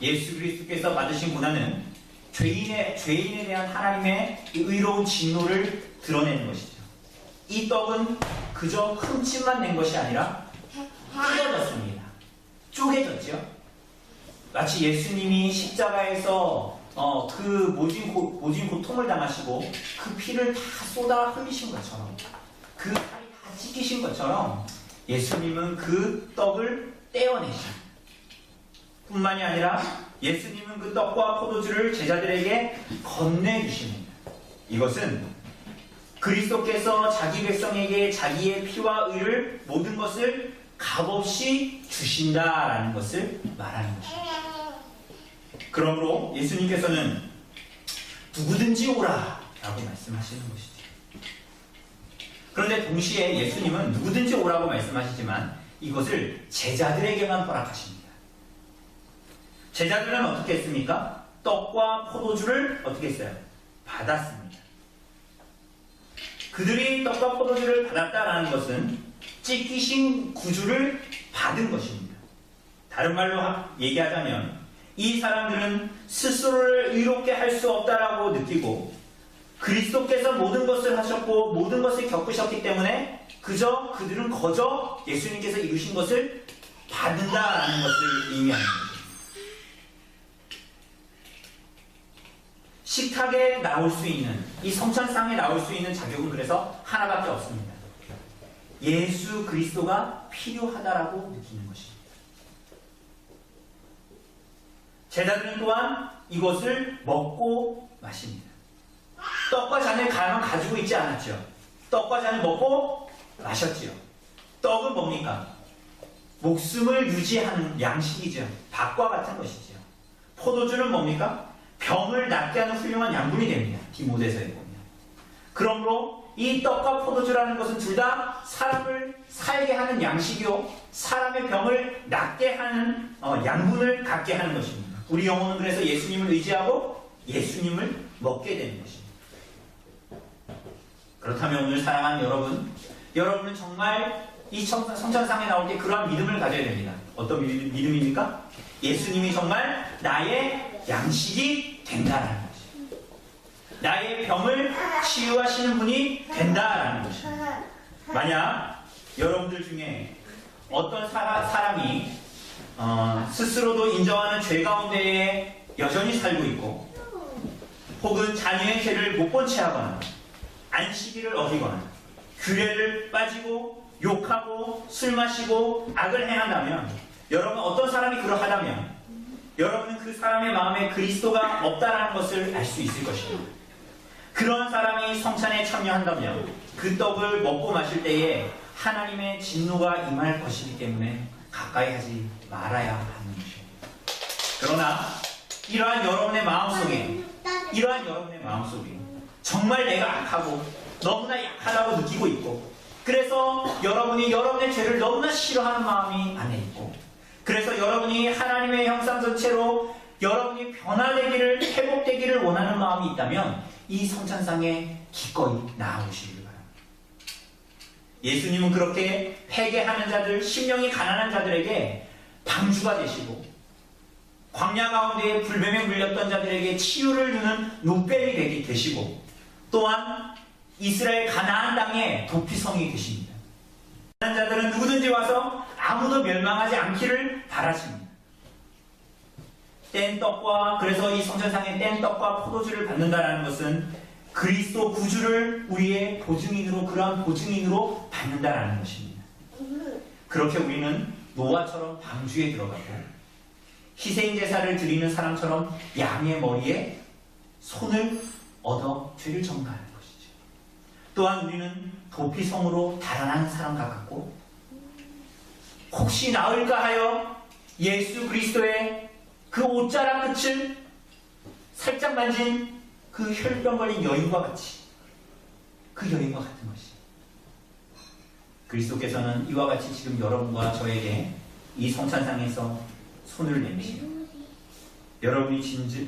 예수 그리스도께서 받으신 고난은 죄인에 대한 하나님의 의로운 진노를 드러내는 것이죠. 이 떡은 그저 흠집만 낸 것이 아니라 찢어졌습니다. 쪼개졌죠. 마치 예수님이 십자가에서 그 모진 고통을 당하시고 그 피를 다 쏟아 흘리신 것처럼 그 살이 다 찢기신 것처럼 예수님은 그 떡을 떼어내십니다. 뿐만이 아니라 예수님은 그 떡과 포도주를 제자들에게 건네주십니다. 이것은 그리스도께서 자기 백성에게 자기의 피와 의를 모든 것을 값없이 주신다라는 것을 말하는 것입니다. 그러므로 예수님께서는 누구든지 오라 라고 말씀하시는 것이죠. 그런데 동시에 예수님은 누구든지 오라고 말씀하시지만 이것을 제자들에게만 허락하십니다. 제자들은 어떻게 했습니까? 떡과 포도주를 어떻게 했어요? 받았습니다. 그들이 떡과 포도주를 받았다라는 것은 찢기신 구주를 받은 것입니다. 다른 말로 얘기하자면 이 사람들은 스스로를 의롭게 할 수 없다라고 느끼고 그리스도께서 모든 것을 하셨고 모든 것을 겪으셨기 때문에 그저 그들은 거저 예수님께서 이루신 것을 받는다라는 것을 의미하는 것입니다. 식탁에 나올 수 있는, 이 성찬상에 나올 수 있는 자격은 그래서 하나밖에 없습니다. 예수 그리스도가 필요하다라고 느끼는 것입니다. 제자들은 또한 이것을 먹고 마십니다. 떡과 잔을 가지고 있지 않았죠. 떡과 잔을 먹고 마셨지요. 떡은 뭡니까? 목숨을 유지하는 양식이죠. 밥과 같은 것이죠. 포도주는 뭡니까? 병을 낫게 하는 훌륭한 양분이 됩니다. 디모데서에 보면. 그러므로 이 떡과 포도주라는 것은 둘 다 사람을 살게 하는 양식이요, 사람의 병을 낫게 하는 양분을 갖게 하는 것입니다. 우리 영혼은 그래서 예수님을 의지하고 예수님을 먹게 되는 것입니다. 그렇다면 오늘 사랑하는 여러분은 정말 이 성찬상에 나올 때 그러한 믿음을 가져야 됩니다. 어떤 믿음입니까? 예수님이 정말 나의 양식이 된다라는 것입니다. 나의 병을 치유하시는 분이 된다라는 것입니다. 만약 여러분들 중에 어떤 사람이 스스로도 인정하는 죄 가운데에 여전히 살고 있고 혹은 자녀의 죄를 못 본 채 하거나 안식일을 어기거나 규례를 빠지고 욕하고 술 마시고 악을 행한다면, 여러분 어떤 사람이 그러하다면 여러분은 그 사람의 마음에 그리스도가 없다라는 것을 알 수 있을 것입니다. 그런 사람이 성찬에 참여한다면 그 떡을 먹고 마실 때에 하나님의 진노가 임할 것이기 때문에 가까이 하지 말아야 하는 것입니다. 그러나 이러한 여러분의 마음속에 정말 내가 악하고 너무나 약하다고 느끼고 있고, 그래서 여러분이 여러분의 죄를 너무나 싫어하는 마음이 안에 있고, 그래서 여러분이 하나님의 형상 전체로 여러분이 변화되기를, 회복되기를 원하는 마음이 있다면 이 성찬상에 기꺼이 나아오시길 바랍니다. 예수님은 그렇게 회개하는 자들, 심령이 가난한 자들에게 방주가 되시고, 광야 가운데 불뱀에 물렸던 자들에게 치유를 주는 룩벨이 되시고, 또한 이스라엘 가나안 땅의 도피성이 되십니다. 가난한 자들은 누구든지 와서 아무도 멸망하지 않기를 바라십니다. 뗀떡과, 그래서 이 성찬상에 뗀떡과 포도주를 받는다는 것은 그리스도 구주를 우리의 보증인으로, 그러한 보증인으로 받는다는 것입니다. 그렇게 우리는 노아처럼 방주에 들어가고 희생 제사를 드리는 사람처럼 양의 머리에 손을 얻어 죄를 전가하는 것이죠. 또한 우리는 도피성으로 달아나는 사람과 같고, 혹시 나을까 하여 예수 그리스도의 그 옷자락 끝을 살짝 만진 그 혈병 걸린 여인과 같이, 그 여인과 같은 것이, 그리스도께서는 이와 같이 지금 여러분과 저에게 이 성찬상에서 손을 내미시고 여러분이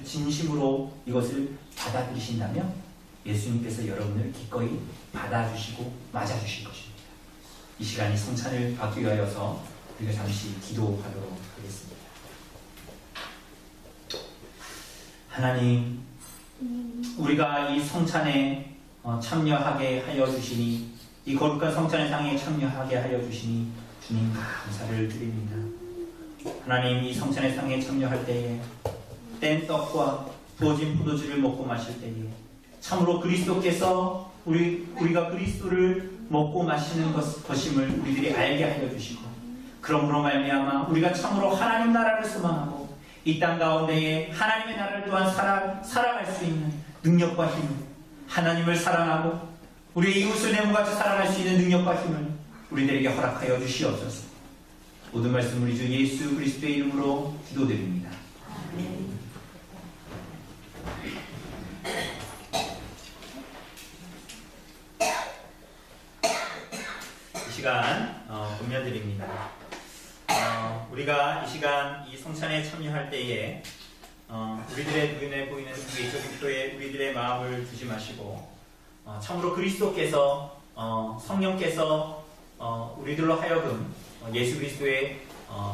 진심으로 이것을 받아들이신다면 예수님께서 여러분을 기꺼이 받아주시고 맞아주실 것입니다. 이 시간이 성찬을 받기 위하여서 우리가 잠시 기도하도록 하겠습니다. 하나님, 우리가 이 성찬에 참여하게 하여 주시니, 이 거룩한 성찬의 상에 참여하게 하여 주시니 주님 감사를 드립니다. 하나님, 이 성찬의 상에 참여할 때에 뗀 떡과 부어진 포도주를 먹고 마실 때에 참으로 그리스도께서 우리가 그리스도를 먹고 마시는 것임을 우리들이 알게 하여 주시고, 그러므로 말미암아 우리가 참으로 하나님 나라를 소망하고 이 땅 가운데에 하나님의 나라를 또한 살아갈 수 있는 능력과 힘을, 하나님을 사랑하고 우리의 이웃을 내 몸같이 사랑할 수 있는 능력과 힘을 우리들에게 허락하여 주시옵소서. 모든 말씀 우리 주 예수 그리스도의 이름으로 기도드립니다. 이 시간 공면드립니다. 우리가 이 시간 이 성찬에 참여할 때에 우리들의 눈에 보이는 외적인 표에 우리들의 마음을 두지 마시고 참으로 그리스도께서 성령께서 우리들로 하여금 예수 그리스도의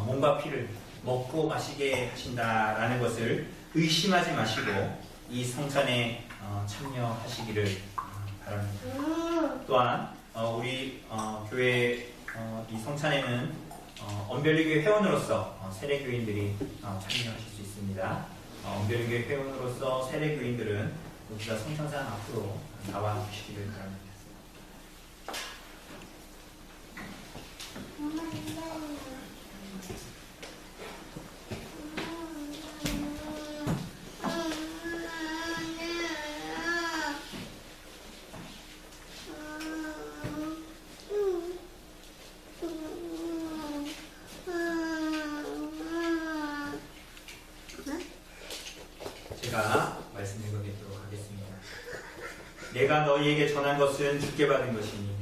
몸과 피를 먹고 마시게 하신다라는 것을 의심하지 마시고 이 성찬에 참여하시기를 바랍니다. 또한 우리 교회 이 성찬에는 언별리교회 회원으로서 세례교인들이 참여하실 수 있습니다. 언별리교회 회원으로서 세례교인들은 우리가 성찬상 앞으로 나와 주시기를 바랍니다. 제가 말씀 읽어드리도록 하겠습니다. 내가 너희에게 전한 것은 주께 받은 것이니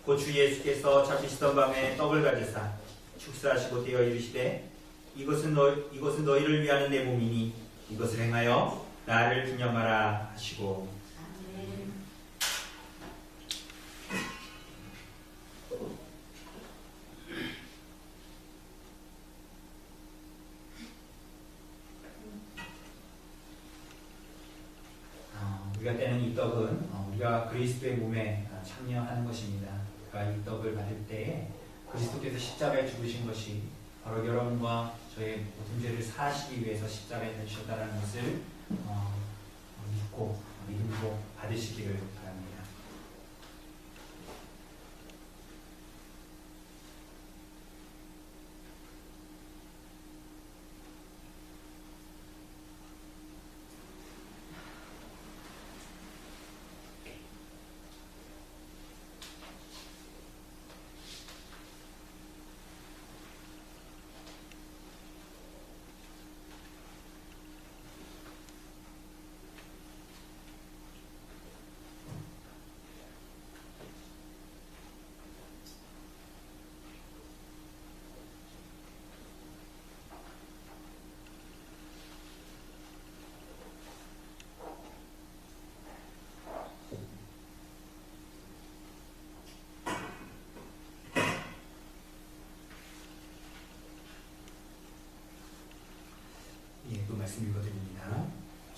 곧 주 예수께서 잡히시던 밤에 떡을 가지사 축사하시고 떼어 이르시되 이것은 너희를 위하는 내 몸이니 이것을 행하여 나를 기념하라 하시고, 우리가 떼는 이 떡은 우리가 그리스도의 몸에 참여하는 것입니다. 그러니까 이 떡을 받을 때에 그리스도께서 십자가에 죽으신 것이 바로 여러분과 저의 모든 죄를 사하시기 위해서 십자가에 달리셨다는 것을 믿고 믿음으로 받으시기를 바랍니다.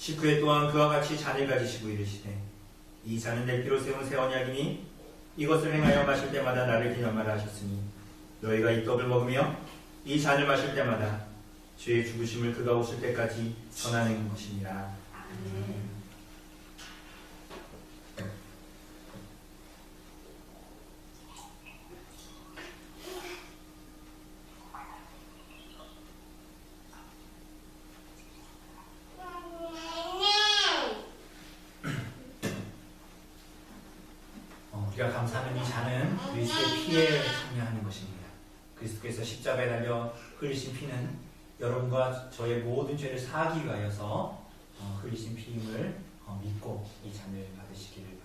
식후에 또한 그와 같이 잔을 가지시고 이르시되 이 잔은 내 피로 세운 새 언약이니 이것을 행하여 마실 때마다 나를 기념하라 하셨으니 너희가 이 떡을 먹으며 이 잔을 마실 때마다 주의 죽으심을 그가 오실 때까지 전하는 것이니라. 우리가 감사하는 이 잔은 그리스도의 피에 참여하는 것입니다. 그리스도께서 십자가에 달려 흘리신 피는 여러분과 저의 모든 죄를 사하기 위하여서 흘리신 피임을 믿고 이 잔을 받으시기를 바랍니다.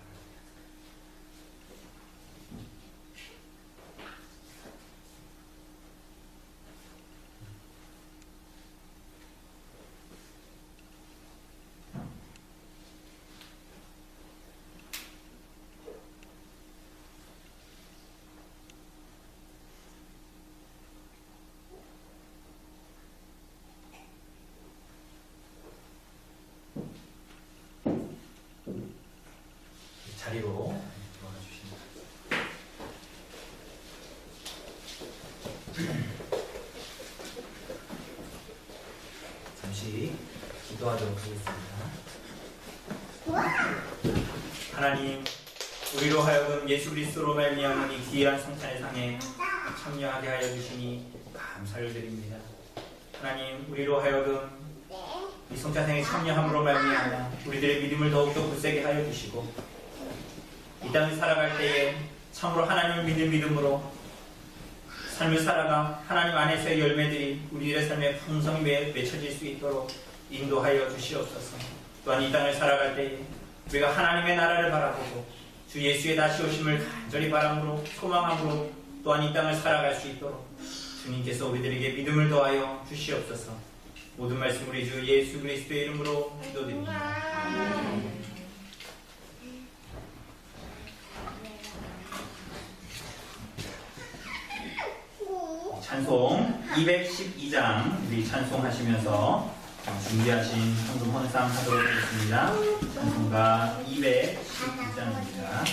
자리로 돌아가 주십니다. 잠시 기도하도록 하겠습니다. 하나님, 우리로 하여금 예수 그리스도로 말미암은 이 귀한 성찬의 상에 참여하게 하여 주시니 감사를 드립니다. 하나님, 우리로 하여금 이 성찬상에 참여함으로 말미암아 우리들의 믿음을 더욱더 굳세게 하여 주시고 이 땅을 살아갈 때에 참으로 하나님을 믿는 믿음으로 삶을 살아가 하나님 안에서의 열매들이 우리들의 삶에 풍성히 맺혀질 수 있도록 인도하여 주시옵소서. 또한 이 땅을 살아갈 때에 우리가 하나님의 나라를 바라보고 주 예수의 다시 오심을 간절히 바람으로 소망함으로 또한 이 땅을 살아갈 수 있도록 주님께서 우리들에게 믿음을 더하여 주시옵소서. 모든 말씀 우리 주 예수 그리스도의 이름으로 기도드립니다. 찬송 212장 우리 찬송하시면서 준비하신 헌금 헌상 하도록 하겠습니다. 찬송가 212장입니다.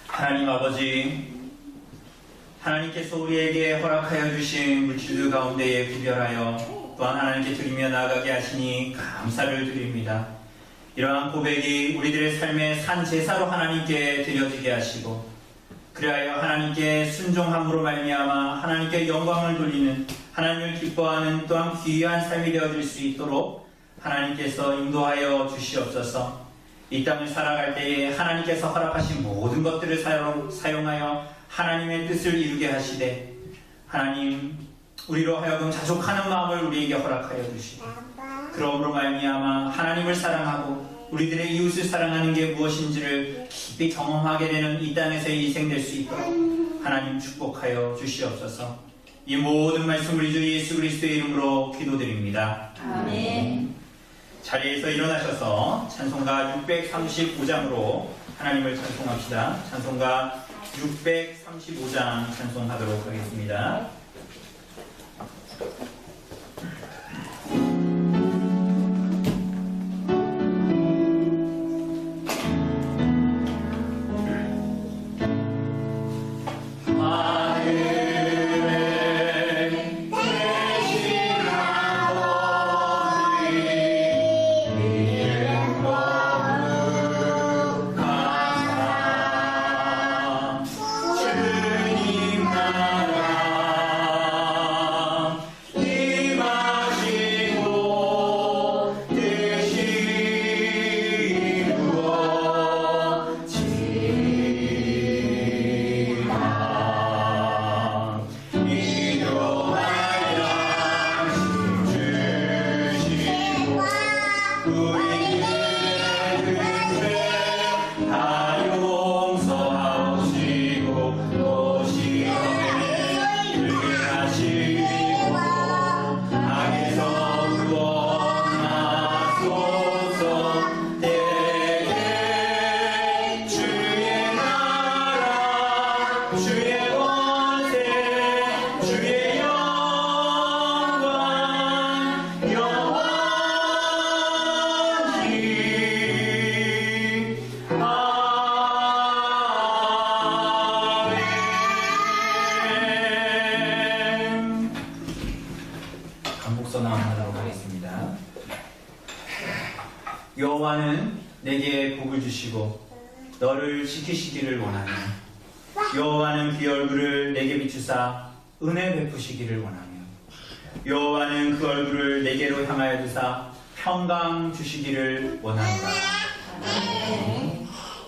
하나님 아버지, 하나님께서 우리에게 허락하여 주신 물질들 가운데에 구별하여 또한 하나님께 드리며 나아가게 하시니 감사를 드립니다. 이러한 고백이 우리들의 삶의 산 제사로 하나님께 드려지게 하시고 그리하여 하나님께 순종함으로 말미암아 하나님께 영광을 돌리는, 하나님을 기뻐하는 또한 귀한 삶이 되어질 수 있도록 하나님께서 인도하여 주시옵소서. 이 땅을 살아갈 때에 하나님께서 허락하신 모든 것들을 사용하여 하나님의 뜻을 이루게 하시되 하나님, 우리로 하여금 자족하는 마음을 우리에게 허락하여 주시고 그러므로 말미암아 하나님을 사랑하고 우리들의 이웃을 사랑하는 게 무엇인지를 깊이 경험하게 되는 이 땅에서의 인생 될 수 있도록 하나님 축복하여 주시옵소서. 이 모든 말씀 우리 주 예수 그리스도의 이름으로 기도드립니다.
아멘.
자리에서 일어나셔서 찬송가 635장으로 하나님을 찬송합시다. 찬송가 635장 찬송하도록 하겠습니다. 다 용서하시고 또 시험에 들게 하시고 악에서 구원하소서. 대개 주의 나라 주의 권세 주의 영광 영원히 아멘.
간목서 나오도록 하겠습니다. 여호와는 내게 복을 주시고 너를 지키시기를 원하며 여호와는 그 얼굴을 내게 비추사 은혜 베푸시기를 원하며 여호와는 그 얼굴을 내게로 향하여 두사 평강 주시기를 원하노라.
아멘.